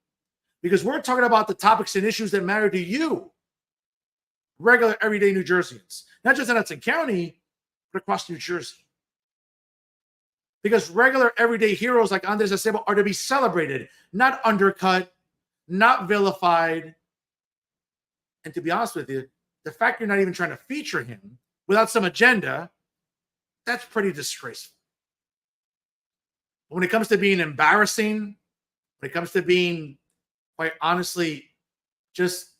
Because we're talking about the topics and issues that matter to you, regular, everyday New Jerseyans. Not just in Hudson County, but across New Jersey. Because regular, everyday heroes like Andres Acebo are to be celebrated, not undercut, not vilified. And to be honest with you, the fact you're not even trying to feature him without some agenda, that's pretty disgraceful. When it comes to being embarrassing, when it comes to being, quite honestly, just,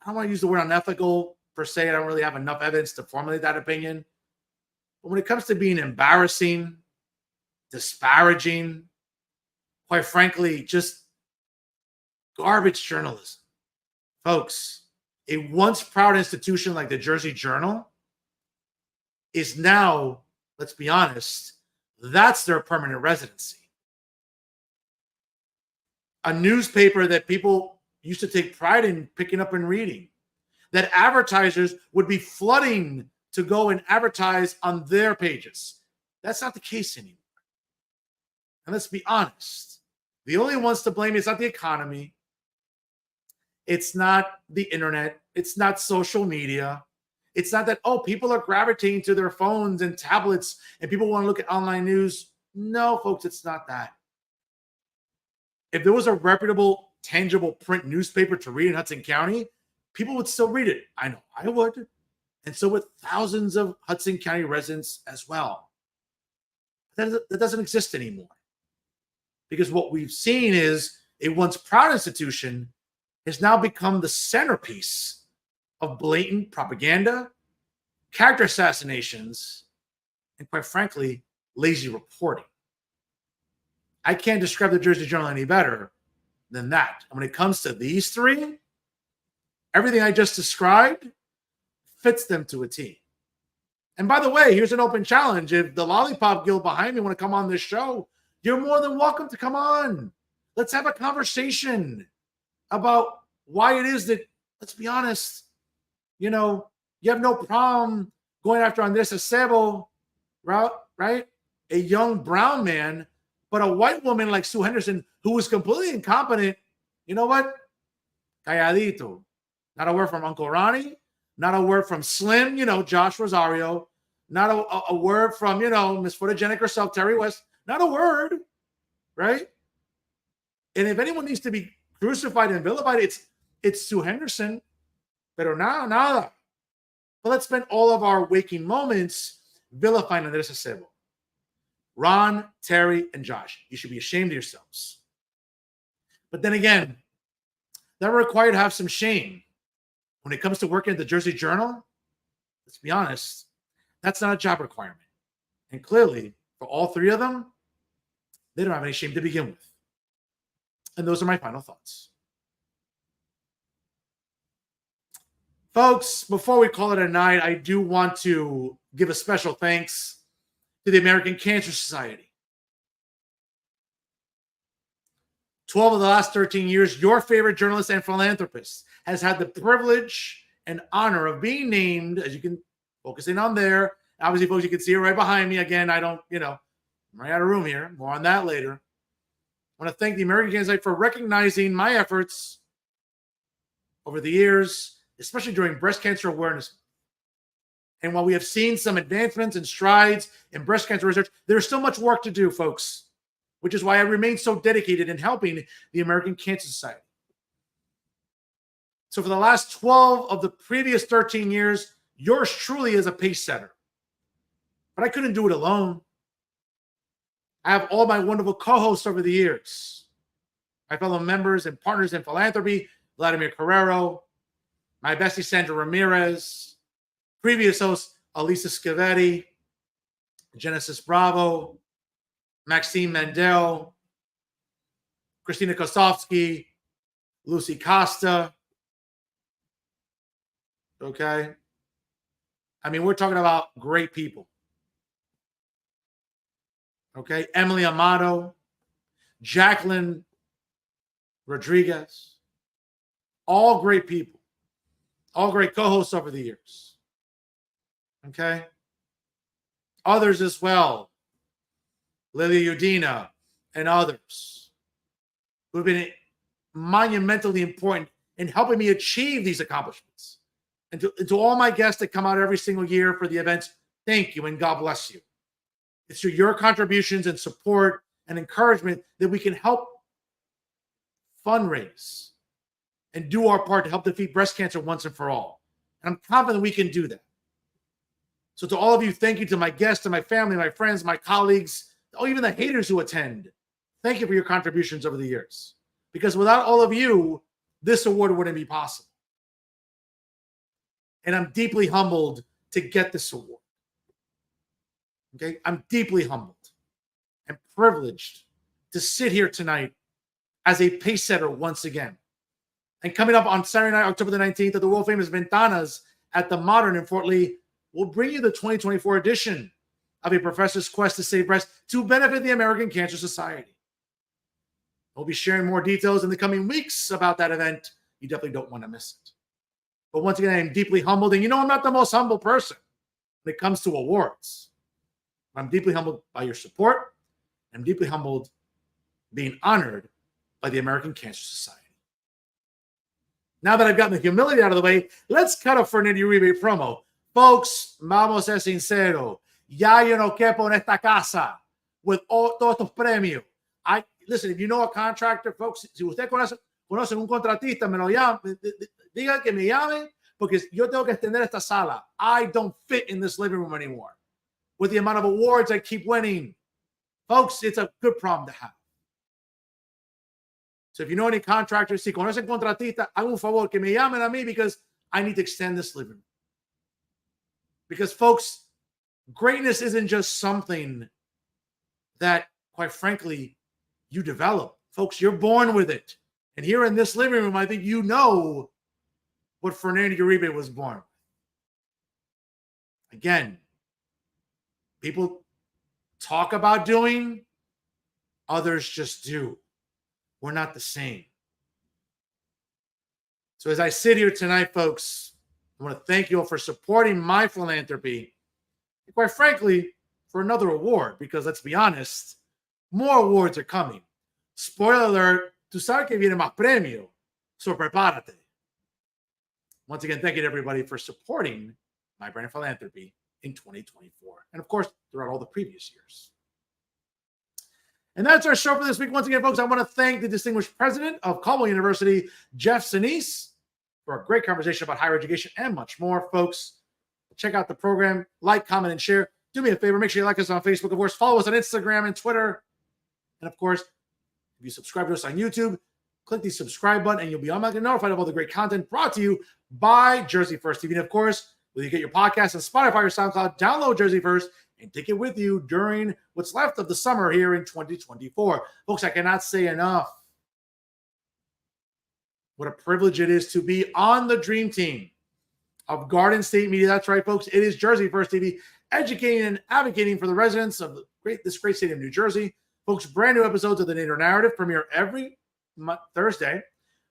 I don't want to use the word unethical per se. I don't really have enough evidence to formulate that opinion. But when it comes to being embarrassing, disparaging, quite frankly, just garbage journalism. Folks, a once proud institution like the Jersey Journal is now, let's be honest, that's their permanent residency. A newspaper that people used to take pride in picking up and reading, that advertisers would be flooding to go and advertise on their pages. That's not the case anymore. And let's be honest, the only ones to blame is not the economy. It's not the internet. It's not social media. It's not that, oh, people are gravitating to their phones and tablets and people want to look at online news. No, folks, it's not that. If there was a reputable, tangible print newspaper to read in Hudson County, people would still read it. I know I would. And so would thousands of Hudson County residents as well. That doesn't exist anymore. Because what we've seen is a once proud institution has now become the centerpiece of blatant propaganda, character assassinations, and quite frankly, lazy reporting. I can't describe the Jersey Journal any better than that. And when it comes to these three, everything I just described fits them to a T. And by the way, here's an open challenge. If the Lollipop Guild behind me want to come on this show, you're more than welcome to come on. Let's have a conversation about why it is that, let's be honest, you have no problem going after Andres Acebo, right? A young brown man, but a white woman like Sue Henderson, who was completely incompetent. You know what? Calladito. Not a word from Uncle Ronnie. Not a word from Slim, Josh Rosario. Not a word from, Miss Photogenic herself, Terry West. Not a word, right? And if anyone needs to be crucified and vilified, it's Sue Henderson. Pero nada. But let's spend all of our waking moments vilifying Andres Acebo. Ron, Terry, and Josh, you should be ashamed of yourselves. But then again, that required to have some shame. When it comes to working at the Jersey Journal, let's be honest, that's not a job requirement. And clearly, for all three of them, they don't have any shame to begin with. And those are my final thoughts. Folks, before we call it a night, I do want to give a special thanks to the American Cancer Society. 12 of the last 13 years, your favorite journalist and philanthropist has had the privilege and honor of being named, as you can focus in on there. Obviously, folks, you can see it right behind me. Again, I'm right out of room here. More on that later. I want to thank the American Cancer Society for recognizing my efforts over the years, especially during Breast Cancer Awareness Month. And while we have seen some advancements and strides in breast cancer research, there's still much work to do, folks, which is why I remain so dedicated in helping the American Cancer Society. So for the last 12 of the previous 13 years, yours truly is a pace setter. But I couldn't do it alone. I have all my wonderful co-hosts over the years. My fellow members and partners in philanthropy, Vladimir Carrero, my bestie Sandra Ramirez, previous host Elisa Scavetti, Genesis Bravo, Maxime Mandel, Christina Kosofsky, Lucy Costa. Okay. I mean, we're talking about great people. Okay. Emily Amato, Jacqueline Rodriguez, all great people, all great co-hosts over the years. Okay. others as well, Lilia Udina and others, who have been monumentally important in helping me achieve these accomplishments. And to all my guests that come out every single year for the events, thank you and God bless you. It's through your contributions and support and encouragement that we can help fundraise and do our part to help defeat breast cancer once and for all. And I'm confident we can do that. So to all of you, thank you. To my guests, to my family, my friends, my colleagues, even the haters who attend, thank you for your contributions over the years. Because without all of you, this award wouldn't be possible. And I'm deeply humbled to get this award. Okay? I'm deeply humbled and privileged to sit here tonight as a pace setter once again. And coming up on Saturday night, October the 19th, at the world famous Ventanas at the Modern in Fort Lee, we'll bring you the 2024 edition of A Professor's Quest to Save Breast to benefit the American Cancer Society. We'll be sharing more details in the coming weeks about that event. You definitely don't want to miss it. But once again, I am deeply humbled. And you know, I'm not the most humble person when it comes to awards. I'm deeply humbled by your support. I'm deeply humbled being honored by the American Cancer Society. Now that I've gotten the humility out of the way, let's cut a Fernando Uribe promo. Folks, vamos a ser sincero. Ya yo no quepo en esta casa with all, todos estos premios. Listen, if you know a contractor, folks, si usted conoce un contratista, me lo llame, diga que me llame, porque yo tengo que extender esta sala. I don't fit in this living room anymore with the amount of awards I keep winning. Folks, it's a good problem to have. So if you know any contractors, si conocen contratista, hagan un favor que me llamen a mí because I need to extend this living room. Because, folks, greatness isn't just something that, quite frankly, you develop. Folks, you're born with it. And here in this living room, I think you know what Fernando Uribe was born with. Again, people talk about doing, others just do. We're not the same. So as I sit here tonight, folks, I want to thank you all for supporting my philanthropy. And quite frankly, for another award, because let's be honest, more awards are coming. Spoiler alert, tú sabes que viene más premio, so prepárate. Once again, thank you to everybody for supporting my brand philanthropy in 2024. And of course, throughout all the previous years. And that's our show for this week. Once again, folks, I want to thank the distinguished president of Caldwell University, Jeff Senese, for a great conversation about higher education and much more, folks. Check out the program, like, comment, and share. Do me a favor, make sure you like us on Facebook. Of course, follow us on Instagram and Twitter. And of course, if you subscribe to us on YouTube, click the subscribe button and you'll be automatically notified of all the great content brought to you by Jersey First TV. And of course, whether you get your podcast on Spotify or SoundCloud, download Jersey First and take it with you during what's left of the summer here in 2024. Folks, I cannot say enough what a privilege it is to be on the dream team of Garden State Media. That's right, folks. It is Jersey First TV, educating and advocating for the residents of this great state of New Jersey. Folks, brand new episodes of The Nader Narrative premiere every Thursday,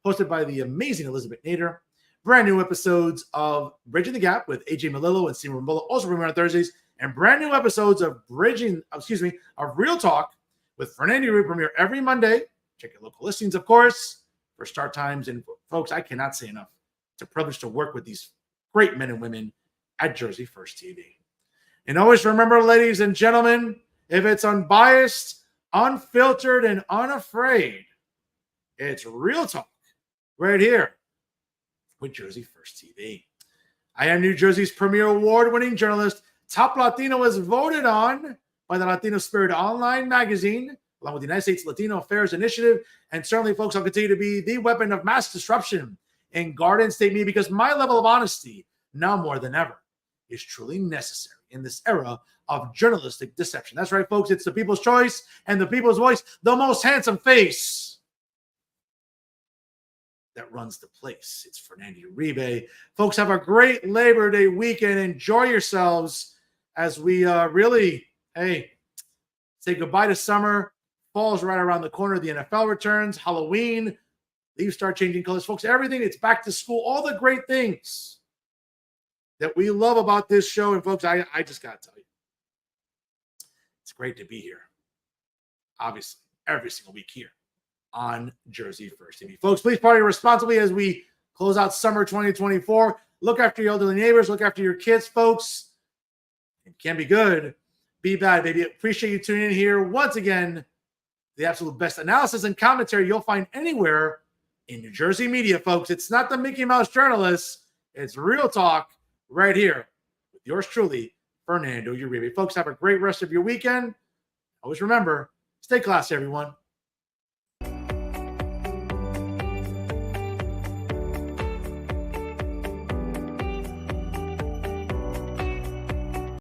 hosted by the amazing Elizabeth Nader. Brand new episodes of Bridging the Gap with AJ Malillo and Seymour Rambola, also premiere on Thursdays. And brand new episodes of Real Talk with Fernando Uribe premiere every Monday. Check your local listings, of course, for start times. And folks, I cannot say enough. It's a privilege to work with these great men and women at Jersey First TV. And always remember, ladies and gentlemen, if it's unbiased, unfiltered, and unafraid, it's Real Talk right here with Jersey First TV. I am New Jersey's premier award-winning journalist. Top Latino is voted on by the Latino Spirit Online magazine, along with the United States Latino Affairs Initiative. And certainly, folks, I'll continue to be the weapon of mass disruption in Garden State Media because my level of honesty, now more than ever, is truly necessary in this era of journalistic deception. That's right, folks. It's the people's choice and the people's voice, the most handsome face that runs the place. It's Fernando Uribe. Folks, have a great Labor Day weekend. Enjoy yourselves as we really, say goodbye to summer. Fall's right around the corner. The NFL returns. Halloween. Leaves start changing colors. Folks, everything. It's back to school. All the great things that we love about this show. And folks, I just got to tell you, It's great to be here. Obviously, every single week here on Jersey First TV. Folks, please party responsibly as we close out summer 2024. Look after your elderly neighbors. Look after your kids, folks. It can be good. Be bad, baby. Appreciate you tuning in here. Once again, the absolute best analysis and commentary you'll find anywhere in New Jersey media, folks. It's not the Mickey Mouse journalists. It's real talk right here with yours truly, Fernando Uribe. Folks, have a great rest of your weekend. Always remember, stay classy, everyone.